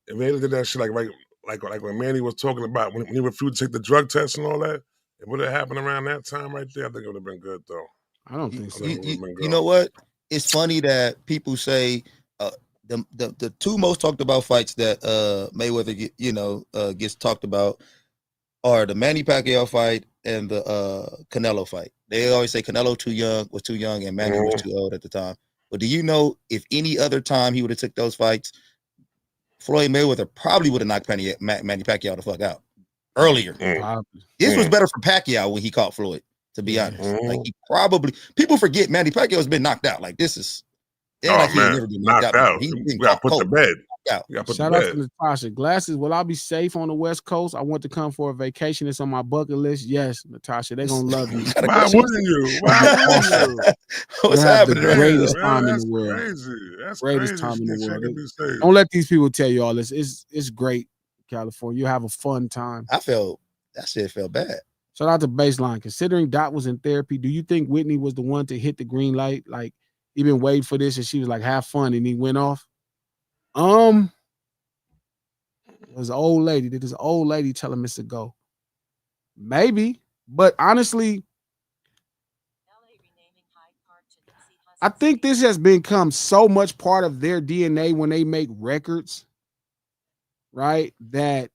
if they did that shit like when Manny was talking about when he refused to take the drug test and all that, it would have happened around that time right there. I think it would have been good though. I don't think I so. think it would have been You good. know what? It's funny that people say the two most talked about fights that Mayweather gets talked about are the Manny Pacquiao fight and the Canelo fight. They always say Canelo was too young, and Manny was too old at the time. But do you know if any other time he would have took those fights, Floyd Mayweather probably would have knocked Manny Pacquiao the fuck out earlier. This was better for Pacquiao when he caught Floyd, to be honest. Like he probably people forget Manny Pacquiao's been knocked out. Like this is he ain't never been knocked out. He's been got put to bed. Shout out to Natasha. Glasses, will I be safe on the West Coast? I want to come for a vacation. It's on my bucket list. Yes, Natasha, they're gonna love you. Why wouldn't you? Why wouldn't you? What's happening? happening? The greatest time in the world. Crazy. That's greatest crazy. time in the world. Safe. Don't let these people tell you all this. It's great, California. You have a fun time. That shit felt bad. Shout out to Baseline. Considering Dot was in therapy, do you think Whitney was the one to hit the green light? Like, he been waiting for this, and she was like, "Have fun," and he went off. It was an old lady. Did this old lady tell him it's a go? Maybe, but honestly, I think this has become so much part of their DNA when they make records, right? That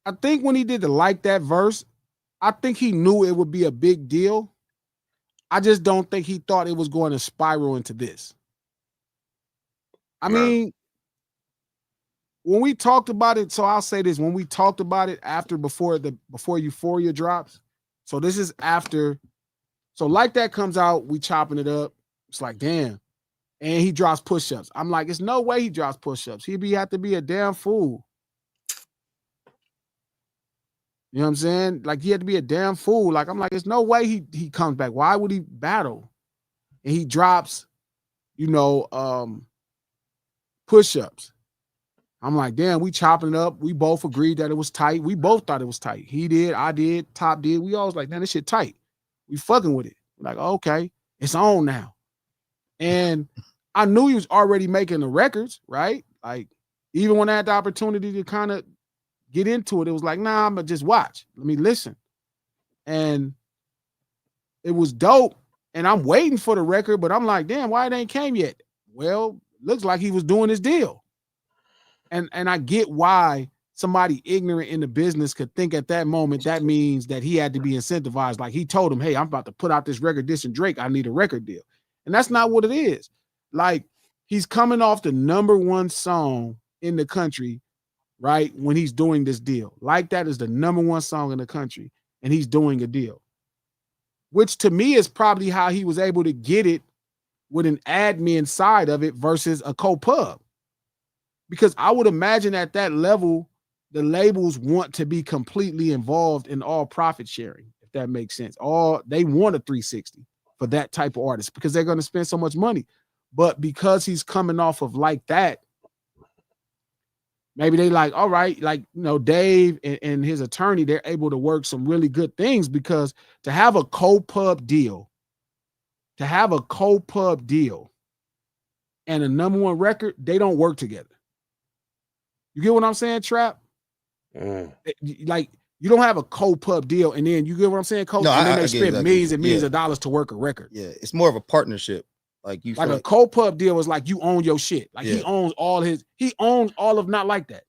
I think when he did the Like That verse, I think he knew it would be a big deal. I just don't think he thought it was going to spiral into this. I mean, when we talked about it, so I'll say this, when we talked about it before Euphoria drops, so this is after, so Like That comes out, we chopping it up. It's like, damn. And he drops push-ups. I'm like, it's no way he drops push-ups. He'd have to be a damn fool. You know what I'm saying? Like, he had to be a damn fool. Like, I'm like, there's no way he comes back. Why would he battle? And he drops, push-ups. I'm like, damn, we chopping it up. We both agreed that it was tight. We both thought it was tight. He did, I did, Top did. We all was like, man, this shit tight. We fucking with it. Like, okay, it's on now. And I knew he was already making the records, right? Like, even when I had the opportunity to kind of get into it, it was like, nah, I'm gonna just watch. Let me listen. And it was dope. And I'm waiting for the record, but I'm like, damn, why it ain't came yet? Well, looks like he was doing his deal. And I get why somebody ignorant in the business could think at that moment that means that he had to be incentivized. Like, he told him, hey, I'm about to put out this record, this and Drake, I need a record deal. And that's not what it is. Like, he's coming off the #1 song in the country, right, when he's doing this deal. Like That is the #1 song in the country, and he's doing a deal, which to me is probably how he was able to get it with an admin side of it versus a co-pub. Because I would imagine at that level, the labels want to be completely involved in all profit sharing, if that makes sense. They want a 360 for that type of artist because they're going to spend so much money. But because he's coming off of Like That, maybe they like, all right, like, Dave and his attorney, they're able to work some really good things, because to have a co-pub deal and a #1 record, they don't work together. You get what I'm saying, Trap? Like, you don't have a co-pub deal, and then you get what I'm saying, Coach? No, and then they I spend exactly. millions and millions of dollars to work a record. Yeah, it's more of a partnership. Like a co-pub deal is like you own your shit. Like, he owns all of Not Like That.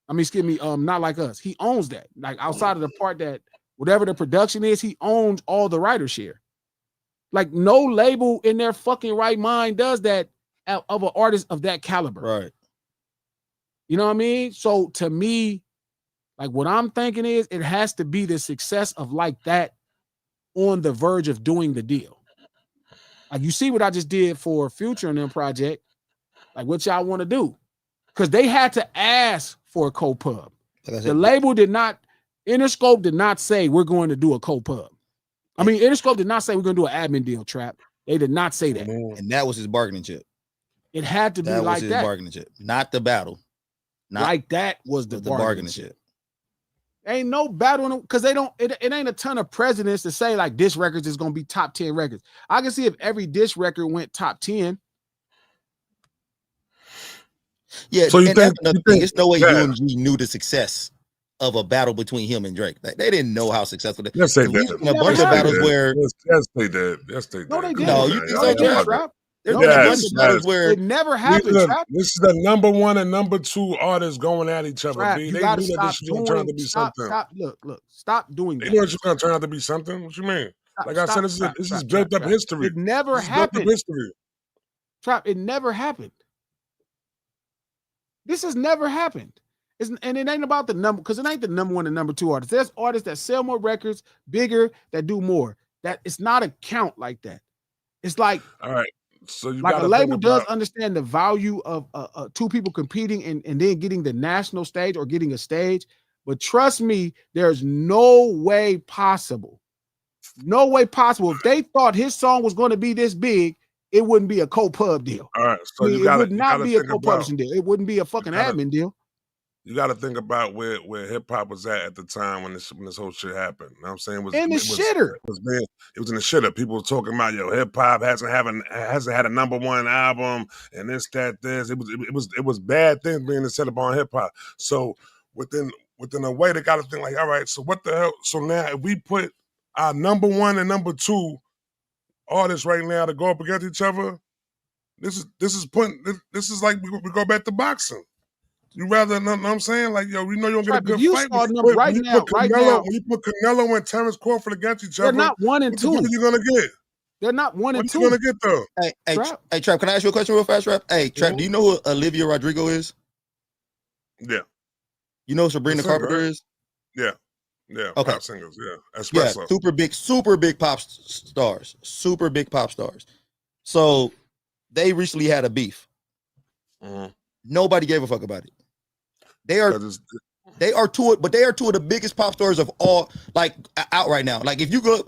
I mean, excuse me, Not Like Us. He owns that. Like, outside of the part that whatever the production is, he owns all the writer share. Like, no label in their fucking right mind does that of an artist of that caliber. Right. You know what I mean? So to me, Like what I'm thinking is it has to be the success of like that on the verge of doing the deal. Like you see what I just did for Future and them project. Like what y'all want to do? Because they had to ask for a co-pub. Like The label did not, Interscope did not say we're going to do a co-pub. I mean, Interscope did not say we're going to do an admin deal, Trap. They did not say that. And that was his bargaining chip. It had to be That like was his that. bargaining chip, not the battle. Not like that was the bargaining chip. Ain't no battle because they don't. It ain't a ton of presidents to say like this record is going to be top 10 records. I can see if every diss record went top 10. Yeah, so you think there's no way UMG knew the success of a battle between him and Drake. Like, they didn't know how successful that. Yes, they did. We've seen a bunch of battles where yes, they did. Yes, they did. No, they did. No, you think so, Trap? There's been a bunch of battles where it never happened. This is the number 1 and number 2 artists going at each other. Trap, B. You They gotta knew that stop this was going to turn out to be something. Stop. Look. Stop doing that. They knew it was going to turn out to be something. What you mean? Like I said, this is built up history. It never happened. History. Trap. It never happened. This has never happened. And it ain't about the number, because it ain't the number 1 and number 2 artists. There's artists that sell more records, bigger, that do more. That it's not a count like that. It's like, all right. So you like gotta a label does understand the value of two people competing and then getting the national stage or getting a stage. But trust me, there's no way possible. No way possible. If they thought his song was going to be this big, it wouldn't be a co-pub deal. All right. So it would not be a co-publishing deal. It wouldn't be a fucking admin deal. You got to think about where hip hop was at the time when this whole shit happened. You know what I'm saying? In the shitter. It was in the shitter. People were talking about, yo, hip hop hasn't had a number 1 album and this. It was bad things being set up on hip hop. So within a way, they got to think like, all right, so what the hell? So now if we put our number 1 and number 2 artists right now to go up against each other, this is like we go back to boxing. You rather, know what I'm saying? Like, yo, we know you don't get a good fight. When you put Canelo and Terrence Crawford against each other, they're not 1 and 2. What are you gonna get? They're not 1 and 2. What are you gonna get though? Hey, Trap, can I ask you a question real fast, Trap? Hey, Trap, do you know who Olivia Rodrigo is? Yeah. You know who Sabrina Carpenter is? Yeah. Okay. Pop singers. Yeah. Espresso. Yeah. Super big pop stars. Super big pop stars. So they recently had a beef. Mm-hmm. Nobody gave a fuck about it. They are two of the biggest pop stars of all, like, out right now. Like, if you go,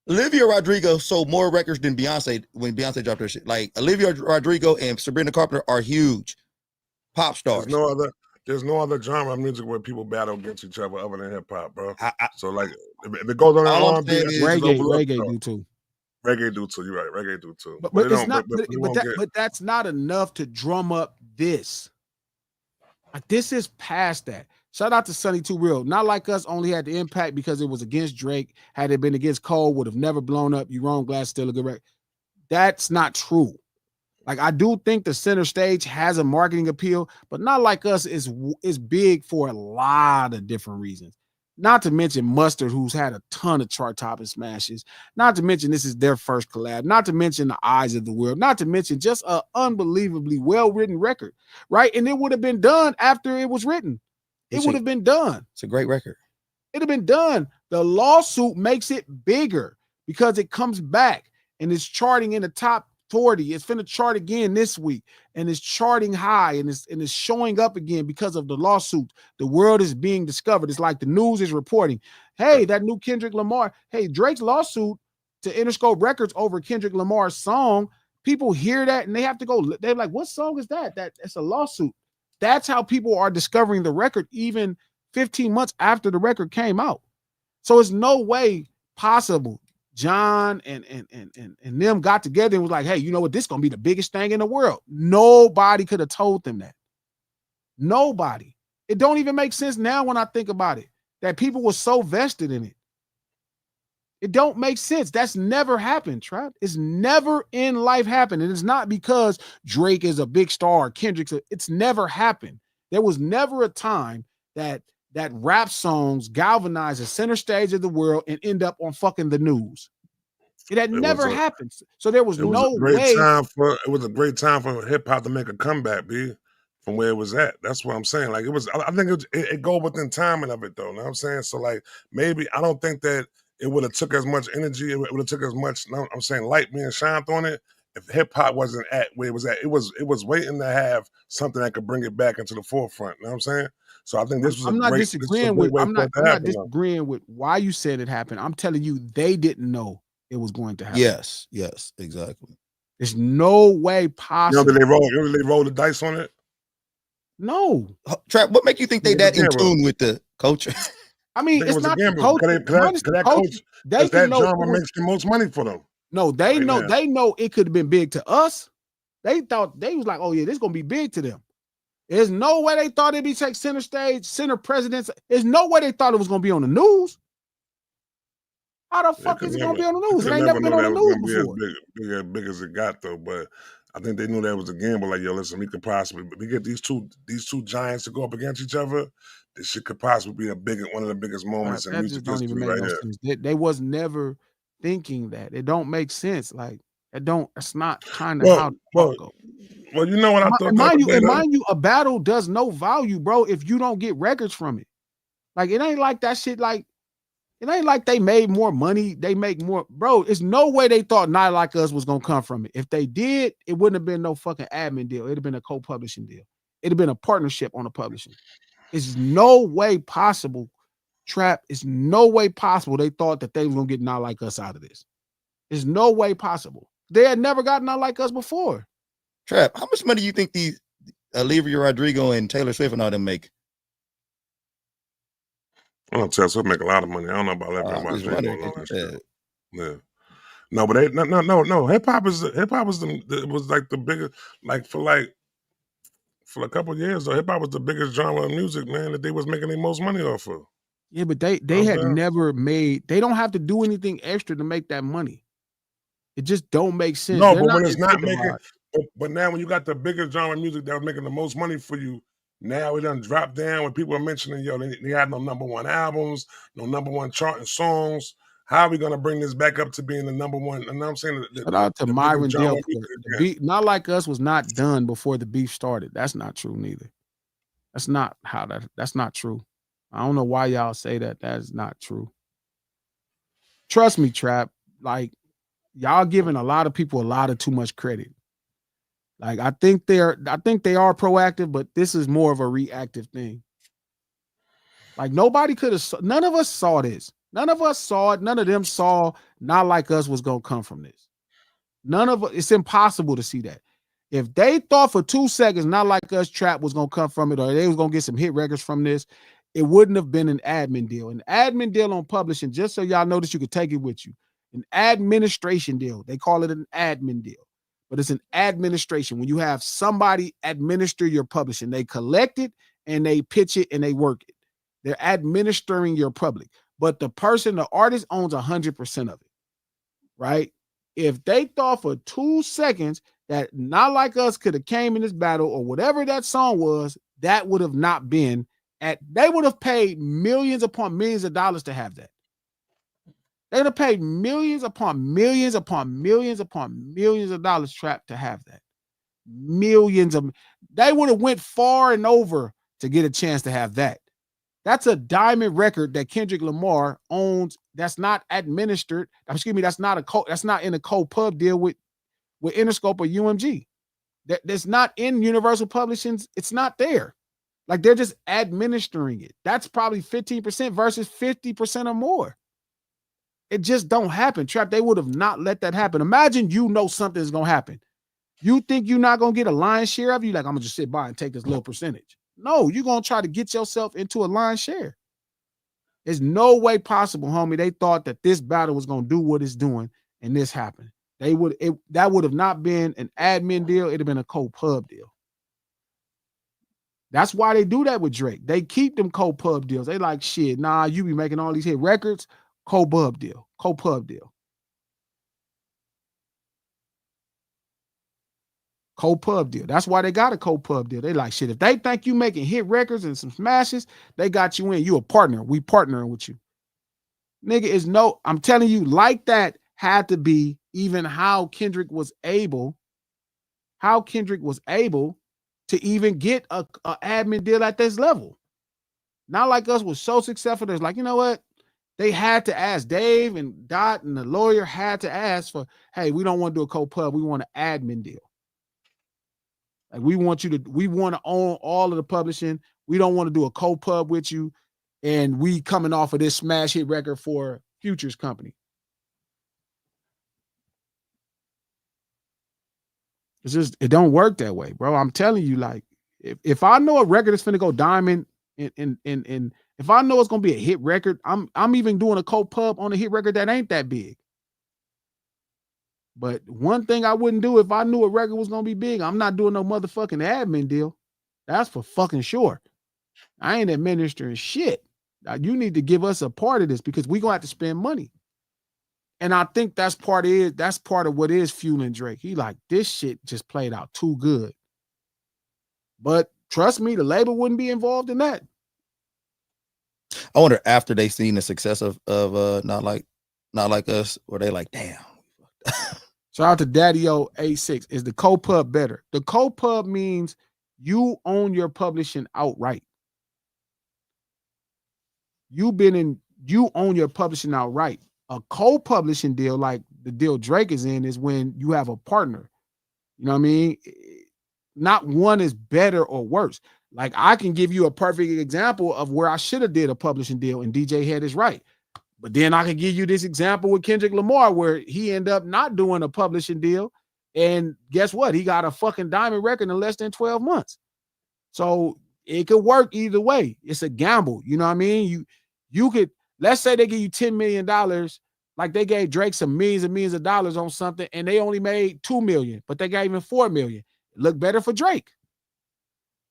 Olivia Rodrigo sold more records than Beyonce when Beyonce dropped her shit. Like, Olivia Rodrigo and Sabrina Carpenter are huge pop stars. There's no other genre of music where people battle against each other other than hip hop, bro. So like, if it goes on R&B, reggae do too. Reggae do too. You're right. Reggae do too. But it's not. But that's not enough to drum up this. Like, this is past that. Shout out to Sonny Too Real. Not Like Us only had the impact because it was against Drake. Had it been against Cole, would have never blown up. You wrong, Glass still a good record. That's not true. Like, I do think the center stage has a marketing appeal, but Not Like Us is big for a lot of different reasons. Not to mention Mustard, who's had a ton of chart-topping smashes. Not to mention this is their first collab. Not to mention The Eyes of the World. Not to mention just an unbelievably well-written record, right? And it would have been done after it was written. It would have been done. It's a great record. It'd have been done. The lawsuit makes it bigger because it comes back and it's charting in the top 40. It's finna chart again this week, and it's charting high, and it's showing up again because of the lawsuit. The world is being discovered. It's like the news is reporting, hey, that new Kendrick Lamar, hey, Drake's lawsuit to Interscope Records over Kendrick Lamar's song. People hear that and they have to go. They're like, what song is that? That's a lawsuit. That's how people are discovering the record even 15 months after the record came out. So it's no way possible John and them got together and was like, hey, you know what? This is going to be the biggest thing in the world. Nobody could have told them that. Nobody. It don't even make sense now when I think about it, that people were so vested in it. It don't make sense. That's never happened, Trap. It's never in life happened. And it's not because Drake is a big star, it's never happened. There was never a time that rap songs galvanize the center stage of the world and end up on fucking the news. It had never happened. So there was no way. It was a great time for hip hop to make a comeback, B. from where it was at. That's what I'm saying. Like it was, I think it go within timing of it though. You know what I'm saying? So like maybe I don't think that it would have took as much energy. It would have took as much. You know, I'm saying light being shined on it. If hip hop wasn't at where it was at, it was waiting to have something that could bring it back into the forefront. You know what I'm saying? So I think this was I'm not this was a disagreeing great with way for it to happen. disagreeing with why you said it happened. I'm telling you, they didn't know it was going to happen. Yes, exactly. There's no way possible. Did they roll the dice on it? No. Trap, what make you think they that in tune with the culture? I mean, it's not the coach. They that genre makes the most money for them. No, they know. They know it could have been big to us. They thought they was like, oh yeah, this is gonna be big to them. There's no way they thought it'd be take center stage, center presidents. There's no way they thought it was gonna be on the news. How the fuck is it gonna be on the news? It ain't never been on the news before. Big as it got though, but I think they knew that was a gamble. Like, yo, listen, we get these two giants to go up against each other. This shit could possibly be one of the biggest moments in music history right here. They was never thinking that. It don't make sense. Like it's not kind of how the talk goes. Well, you know what I thought. Mind you, a battle does no value, bro, if you don't get records from it. Like it ain't like that shit. Like it ain't like they made more money. They make more, bro. It's no way they thought Not Like Us was gonna come from it. If they did, it wouldn't have been no fucking admin deal. It'd have been a co-publishing deal. It'd have been a partnership on the publishing. It's no way possible, Trap. It's no way possible they thought that they was gonna get Not Like Us out of this. There's no way possible. They had never gotten Not Like Us before. Trap, how much money do you think these Olivia Rodrigo and Taylor Swift and all them make? I don't know, Taylor Swift make a lot of money. I don't know about Olivia Rodrigo. Yeah. No, but no. Hip hop was like the biggest, like for a couple of years though. Hip hop was the biggest genre of music, man, that they was making the most money off of. Yeah, but they had never made. They don't have to do anything extra to make that money. It just don't make sense. No, but when it's not making. But now when you got the biggest genre of music that was making the most money for you, now it done dropped down when people are mentioning, yo, they had no #1 albums, no #1 charting songs. How are we going to bring this back up to being the #1? And I'm saying shout out to Myron Dale. Not Like Us was not done before the beef started. That's not true neither. That's not that's not true. I don't know why y'all say that. That is not true. Trust me, Trap. Like y'all giving a lot of people a lot of too much credit. Like I think they are proactive, but this is more of a reactive thing. Like nobody could have. None of us saw this. None of us saw it. None of them saw Not Like Us was gonna come from this. It's impossible to see that. If they thought for 2 seconds Not Like Us Trap was gonna come from it, or they was gonna get some hit records from this, it wouldn't have been an admin deal. An admin deal on publishing, just so y'all know that you could take it with you. An administration deal. They call it an admin deal. But it's an administration. When you have somebody administer your publishing, they collect it and they pitch it and they work it. They're administering your public. But the artist owns 100% of it, right? If they thought for 2 seconds that Not Like Us could have came in this battle or whatever that song was, that would have not been they would have paid millions upon millions of dollars to have that. They would have paid millions upon millions upon millions upon millions of dollars, Trap, to have that. They would have went far and over to get a chance to have that. That's a diamond record that Kendrick Lamar owns. That's not administered. Excuse me. That's not in a co-pub deal with Interscope or UMG. That's not in Universal Publishing's. It's not there. Like they're just administering it. That's probably 15% versus 50% or more. It just don't happen, Trap. They would have not let that happen. Imagine something's gonna happen. You think you're not gonna get a lion's share of it? You're like, I'm gonna just sit by and take this little percentage. No, you're gonna try to get yourself into a lion's share. There's no way possible, homie. They thought that this battle was gonna do what it's doing, and this happened. That would have not been an admin deal, it'd have been a co-pub deal. That's why they do that with Drake. They keep them co-pub deals. They like, shit, nah, you be making all these hit records. Co-pub deal. Co-pub deal. Co-pub deal. That's why they got a co-pub deal. They like, shit, if they think you making hit records and some smashes, they got you in. You a partner. We partnering with you. Nigga, I'm telling you, like that had to be even how Kendrick was able to even get a admin deal at this level. Not like us was so successful. There's like, you know what? They had to ask Dave and Dot and the lawyer had to ask for, hey, we don't want to do a co-pub. We want an admin deal. Like we want to own all of the publishing. We don't want to do a co-pub with you. And we coming off of this smash hit record for Future's company. It's just, it don't work that way, bro. I'm telling you, like, if I know a record is finna go diamond and if I know it's gonna be a hit record, I'm even doing a co-pub on a hit record that ain't that big. But one thing I wouldn't do if I knew a record was gonna be big, I'm not doing no motherfucking admin deal. That's for fucking sure. I ain't administering shit. Now, you need to give us a part of this because we gonna have to spend money. And I think that's part of what is fueling Drake. He like, this shit just played out too good. But trust me, the label wouldn't be involved in that. I wonder after they seen the success of not like us, or they like, damn. Shout out to Daddy-O 86. Is the co-pub better? The co-pub means you own your publishing outright. You own your publishing outright. A co-publishing deal, like the deal Drake is in, is when you have a partner. You know what I mean? Not one is better or worse. Like I can give you a perfect example of where I should have did a publishing deal and DJ Head is right. But then I can give you this example with Kendrick Lamar where he ended up not doing a publishing deal. And guess what? He got a fucking diamond record in less than 12 months. So it could work either way. It's a gamble. You know what I mean? You could, let's say they give you $10 million, like they gave Drake some millions and millions of dollars on something and they only made $2 million, but they gave him $4 million. It looked better for Drake.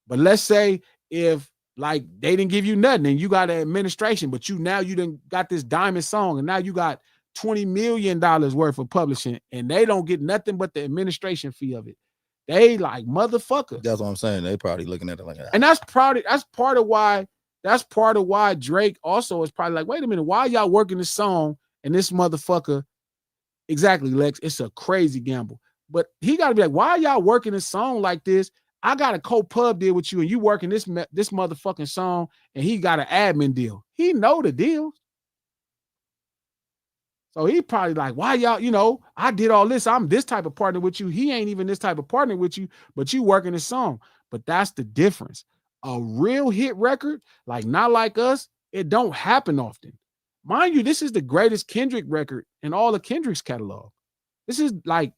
But let's say if like they didn't give you nothing and you got an administration, but you done got this diamond song and now you got $20 million worth of publishing and they don't get nothing but the administration fee of it. They like motherfuckers. That's what I'm saying. They probably looking at it like that. And that's part of why Drake also is probably like, wait a minute, why y'all working this song and this motherfucker? Exactly, Lex. It's a crazy gamble. But he got to be like, why y'all working this song like this? I got a co-pub deal with you and you working this motherfucking song and he got an admin deal. He know the deal. So he probably like, why y'all, I did all this. I'm this type of partner with you. He ain't even this type of partner with you, but you working this song. But that's the difference. A real hit record, like Not Like Us, it don't happen often. Mind you, this is the greatest Kendrick record in all of Kendrick's catalog. This is like,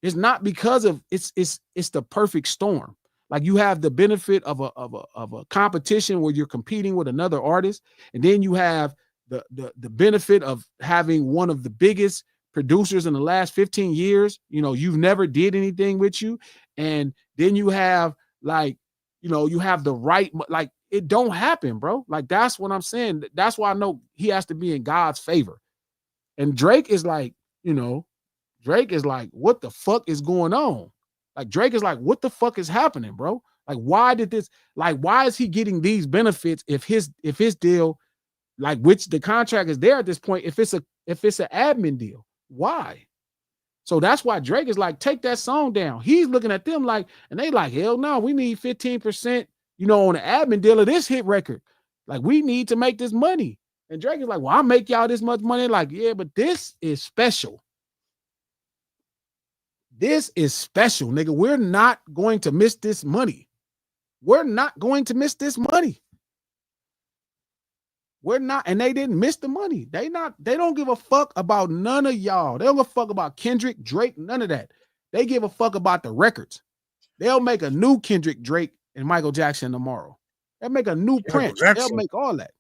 it's not because of it's the perfect storm. Like you have the benefit of a competition where you're competing with another artist, and then you have the benefit of having one of the biggest producers in the last 15 years. You've never did anything with you, and then you have you have the right, like it don't happen, bro. Like that's what I'm saying. That's why I know he has to be in God's favor. And Drake is like, Drake is like, what the fuck is going on? Like Drake is like, what the fuck is happening, bro? Like, why is he getting these benefits if his deal, like which the contract is there at this point, if it's an admin deal? Why? So that's why Drake is like, take that song down. He's looking at them like, and they like, hell no, we need 15%, on the admin deal of this hit record. Like, we need to make this money. And Drake is like, well, I'll make y'all this much money. Like, yeah, but this is special. This is special, nigga. We're not going to miss this money. We're not going to miss this money. We're not, and they didn't miss the money. They don't give a fuck about none of y'all. They don't give a fuck about Kendrick, Drake, none of that. They give a fuck about the records. They'll make a new Kendrick, Drake, and Michael Jackson tomorrow. They'll make a new Prince. They'll make all that.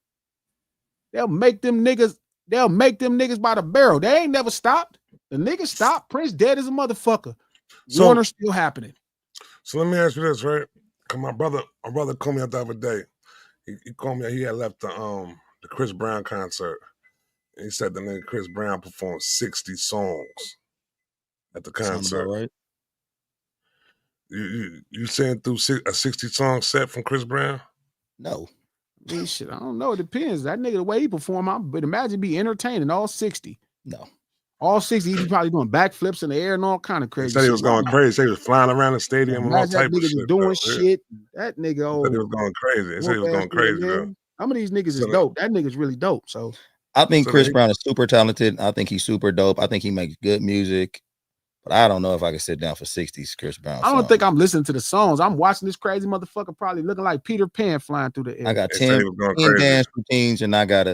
They'll make them niggas by the barrel. They ain't never stopped. The niggas stopped. Prince dead as a motherfucker. So, Warner still happening. So let me ask you this, right? Cause my brother called me out the other day. He called me. He had left the Chris Brown concert. And he said the nigga Chris Brown performed 60 songs at the concert. Sound about right? You saying through a 60 song set from Chris Brown? No. I mean, shit, I don't know. It depends. That nigga, the way he perform, but imagine be entertaining all 60. No. All 60, he probably doing backflips in the air and all kind of He crazy said he shit. was going crazy. He was flying around the stadium and all Imagine that type of nigga just shit, doing though. Yeah. shit. That nigga, He said he was old going crazy. He said he whoop was ass going nigga, crazy, though. man. Some of these niggas is So, dope. That nigga's really dope. So I think So Chris then Brown is super talented. I think he's super dope. I think he makes good music, but I don't know if I can sit down for 60s Chris Brown I don't songs. think I'm listening to the songs. I'm watching this crazy motherfucker probably looking like Peter Pan flying through the air. I got They said 10, he was going 10 crazy. dance routines, and I got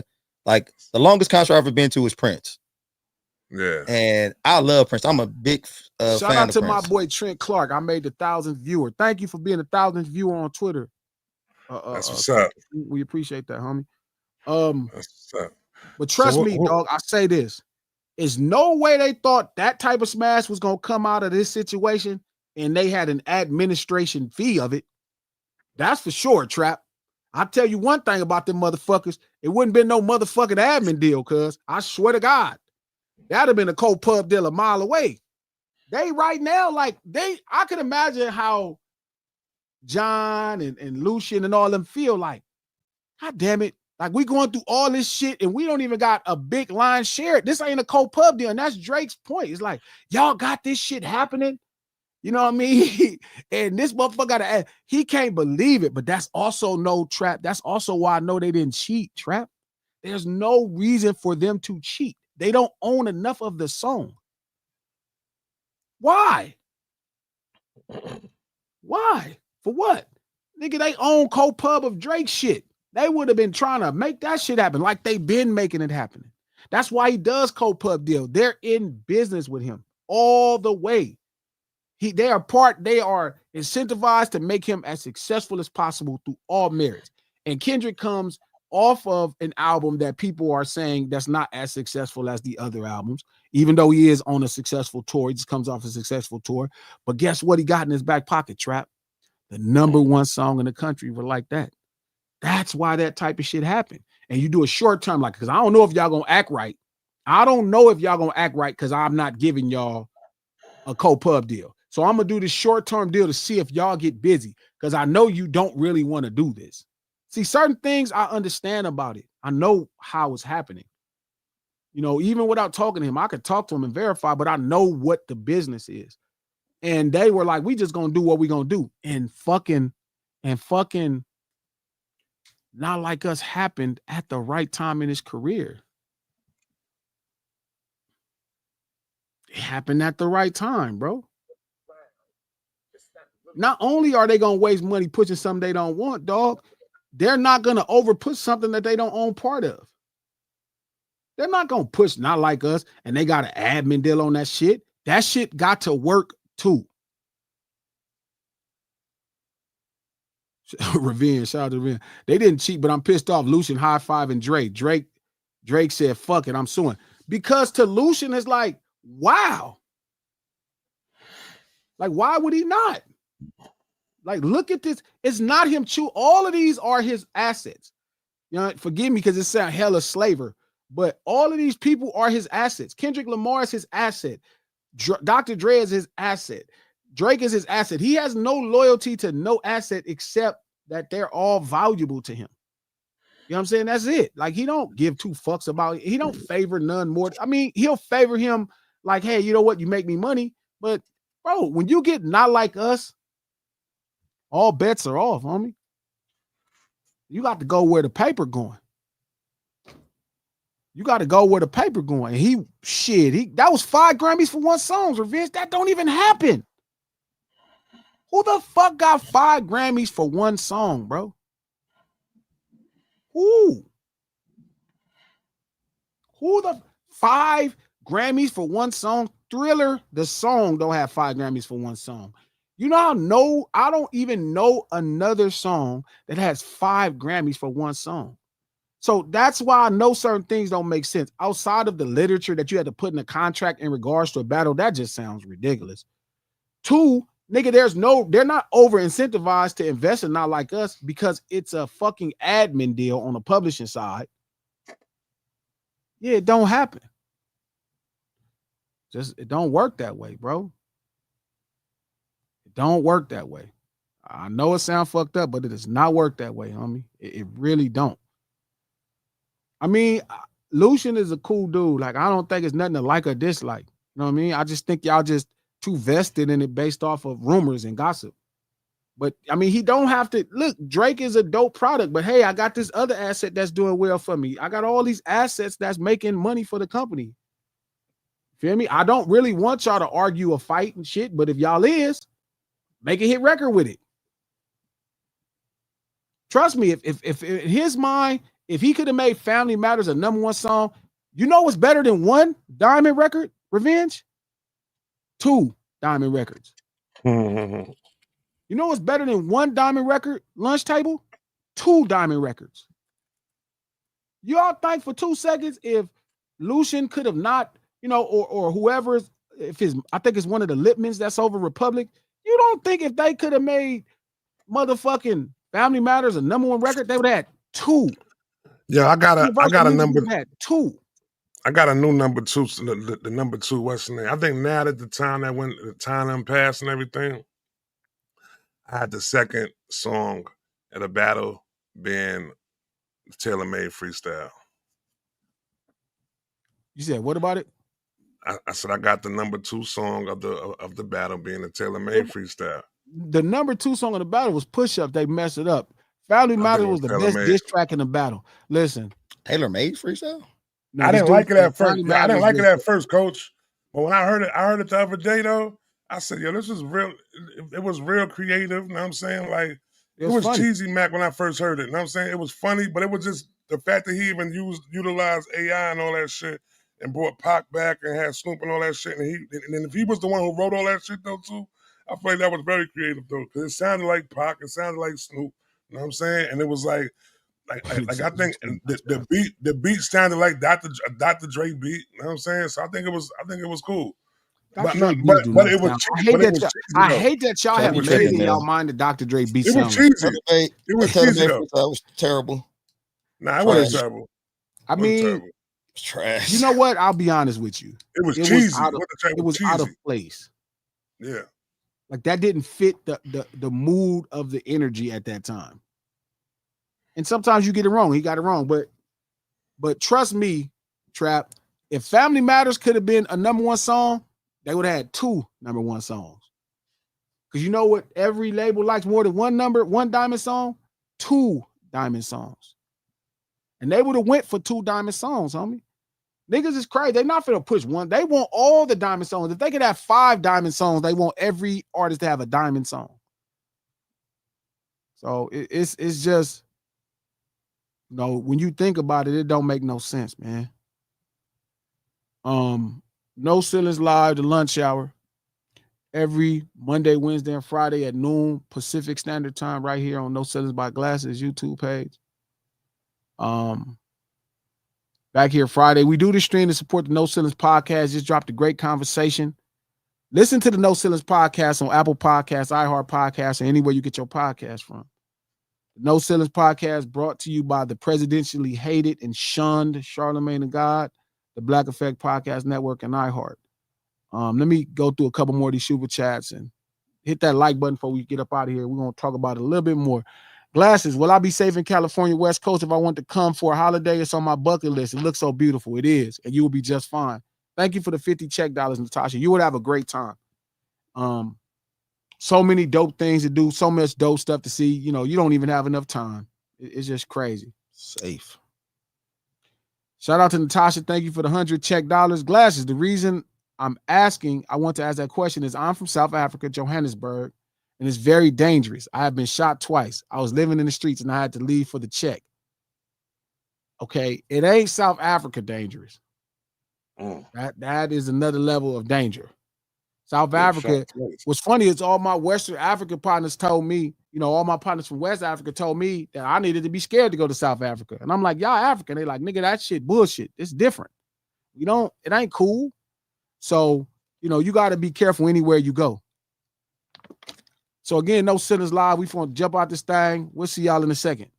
like the longest concert I've ever been to was Prince. Yeah. And I love Prince. I'm a big Shout fan out of to Prince. my boy Trent Clark. I made the 1,000th viewer. Thank you for being the 1,000th viewer on Twitter. That's what's up. We appreciate that, homie. That's what's up. But So trust me, dog, I say this. There's no way they thought that type of smash was gonna come out of this situation and they had an administration fee of it. That's for sure, Trap. I'll tell you one thing about them motherfuckers. It wouldn't been no motherfucking admin deal, cuz I swear to God. That'd have been a cold pub deal a mile away. They right now, like I can imagine how John and Lucian and all them feel like, God damn it. Like we going through all this shit and we don't even got a big line shared. This ain't a cold pub deal. And that's Drake's point. It's like, y'all got this shit happening. You know what I mean? And this motherfucker he can't believe it, but that's also no Trap. That's also why I know they didn't cheat, Trap. There's no reason for them to cheat. They don't own enough of the song. Why? Why? For what? Nigga, they own cold pub of Drake shit. They would have been trying to make that shit happen like they've been making it happen. That's why he does cold pub deal. They're in business with him all the way. They are incentivized to make him as successful as possible through all merits. And Kendrick comes off of an album that people are saying that's not as successful as the other albums, even though he is on a successful tour. He just comes off a successful tour. But guess what he got in his back pocket, Trap? The number one song in the country were like that. That's why that type of shit happened. And you do a short term, like, because I don't know if y'all gonna act right. I don't know if y'all gonna act right because I'm not giving y'all a co-pub deal. So I'm gonna do this short-term deal to see if y'all get busy because I know you don't really want to do this. See, certain things I understand about it. I know how it's happening. You know, even without talking to him, I could talk to him and verify, but I know what the business is. And they were like, we just gonna do what we gonna do. And fucking Not Like Us happened at the right time in his career. It happened at the right time, bro. Not only are they gonna waste money pushing something they don't want, dog, they're not gonna overpush something that they don't own part of. They're not gonna push Not Like Us and they got an admin deal on that shit. That shit got to work too. Revenge, shout out to Revenge. They didn't cheat, but I'm pissed off. Lucian high five and Drake. Drake said, fuck it, I'm suing. Because to Lucian is like, wow. Like, why would he not? Like, look at this. It's not him all of these are his assets. You know, forgive me because it sounds hella slaver, but all of these people are his assets. Kendrick Lamar is his asset. Dr. Dre is his asset. Drake is his asset. He has no loyalty to no asset except that they're all valuable to him. You know what I'm saying? That's it. Like, he don't give two fucks about it. He don't favor none more. I mean, he'll favor him like, hey, you know what? You make me money. But, bro, when you get Not Like Us, all bets are off, homie. You got to go where the paper going. You got to go where the paper going. And that was 5 Grammys for one song, Revenge. That don't even happen. Who the fuck got 5 Grammys for one song, bro? Who the 5 Grammys for one song? Thriller, the song, don't have 5 Grammys for one song. You know, I don't even know another song that has 5 Grammys for one song. So that's why I know certain things don't make sense. Outside of the literature that you had to put in a contract in regards to a battle, that just sounds ridiculous. 2, nigga, they're not over incentivized to invest in Not Like Us because it's a fucking admin deal on the publishing side. Yeah, it don't happen. It don't work that way, bro. It don't work that way. I know it sounds fucked up, but it does not work that way, homie. It really don't. I mean, Lucian is a cool dude. Like, I don't think it's nothing to like or dislike. You know what I mean? I just think y'all just too vested in it based off of rumors and gossip. But I mean, he don't have to look. Drake is a dope product, but hey, I got this other asset that's doing well for me. I got all these assets that's making money for the company. Feel me? I don't really want y'all to argue or fight and shit, but if y'all is, make a hit record with it. Trust me, if in his mind, if he could have made Family Matters a #1 song, you know what's better than 1 diamond record, Revenge? 2 diamond records. You know what's better than 1 diamond record, Lunch Table? 2 diamond records. Y'all think for 2 seconds if Lucian could have not, or whoever's, I think it's one of the Lipmans that's over Republic. You don't think if they could have made motherfucking Family Matters a #1 record, they would have had 2. Yeah, I got a number. Had 2. I got a new number 2. The number 2, what's the name? I think now that the time passed and everything, I had the second song at a battle being Taylor Made Freestyle. You said what about it? I said I got the number 2 song of the battle being the Taylor Made Freestyle. The number 2 song of the battle was Push Up. They messed it up. Family Matters was the best diss track in the battle. Listen, Taylor Made Freestyle. No, I didn't like it at first. I didn't like it at first, Coach. But when I heard it the other day though. I said, yo, this is real. It was real creative. You know what I'm saying? Like, it was cheesy, Mac, when I first heard it. You know what I'm saying? It was funny, but it was just the fact that he even utilized AI and all that shit and brought Pac back and had Snoop and all that shit. And then if he was the one who wrote all that shit, though, too, I feel like that was very creative, though, because it sounded like Pac, it sounded like Snoop. You know what I'm saying? And it was like I think the beat sounded like Dr. Dre beat. You know what I'm saying? So I think it was cool. But it was cheesy. I hate that y'all have made in y'all mind the Dr. Dre beat. It was cheesy. It was cheesy. That was terrible. Nah, it wasn't terrible. I mean, it's trash. You know what? I'll be honest with you. It was cheesy. It was out of place. Yeah. Like that didn't fit the mood of the energy at that time. And sometimes you get it wrong. He got it wrong. But trust me, Trap, if Family Matters could have been a #1 song, they would have had 2 #1 songs. Because you know what? Every label likes more than 1 diamond song, 2 diamond songs. And they would have went for 2 diamond songs, homie. Niggas is crazy. They're not finna push 1. They want all the diamond songs. If they could have 5 diamond songs, they want every artist to have a diamond song. So it's just, when you think about it, it don't make no sense, man. No Ceilings Live, the lunch hour, every Monday, Wednesday, and Friday at noon Pacific Standard Time, right here on No Ceilings by Glasses YouTube page. Back here Friday, we do the stream to support the No Ceilings podcast. Just dropped a great conversation. Listen to the No Ceilings podcast on Apple Podcasts, iHeart Podcasts, or anywhere you get your podcast from. The No Ceilings podcast brought to you by the presidentially hated and shunned Charlemagne the God, the Black Effect Podcast Network, and iHeart. Let me go through a couple more of these super chats and hit that like button before we get up out of here. We're going to talk about it a little bit more. Glasses, will I be safe in California West Coast if I want to come for a holiday? It's on my bucket list. It looks so beautiful. It is, and you will be just fine. Thank you for the 50 check dollars, Natasha. You would have a great time. So many dope things to do, so much dope stuff to see. You don't even have enough time. It's just crazy. Safe. Shout out to Natasha. Thank you for the 100 check dollars. Glasses, the reason I want to ask that question is I'm from South Africa, Johannesburg, and it's very dangerous. I have been shot twice. I was living in the streets and I had to leave for the check. Okay, it ain't South Africa dangerous. That is another level of danger. South Africa, what's funny is all my Western African partners told me, all my partners from West Africa told me that I needed to be scared to go to South Africa. And I'm like, y'all African. They like, nigga, that shit bullshit. It's different. It ain't cool. So, you got to be careful anywhere you go. So again, No Ceilings Live. We want to jump out this thing. We'll see y'all in a second.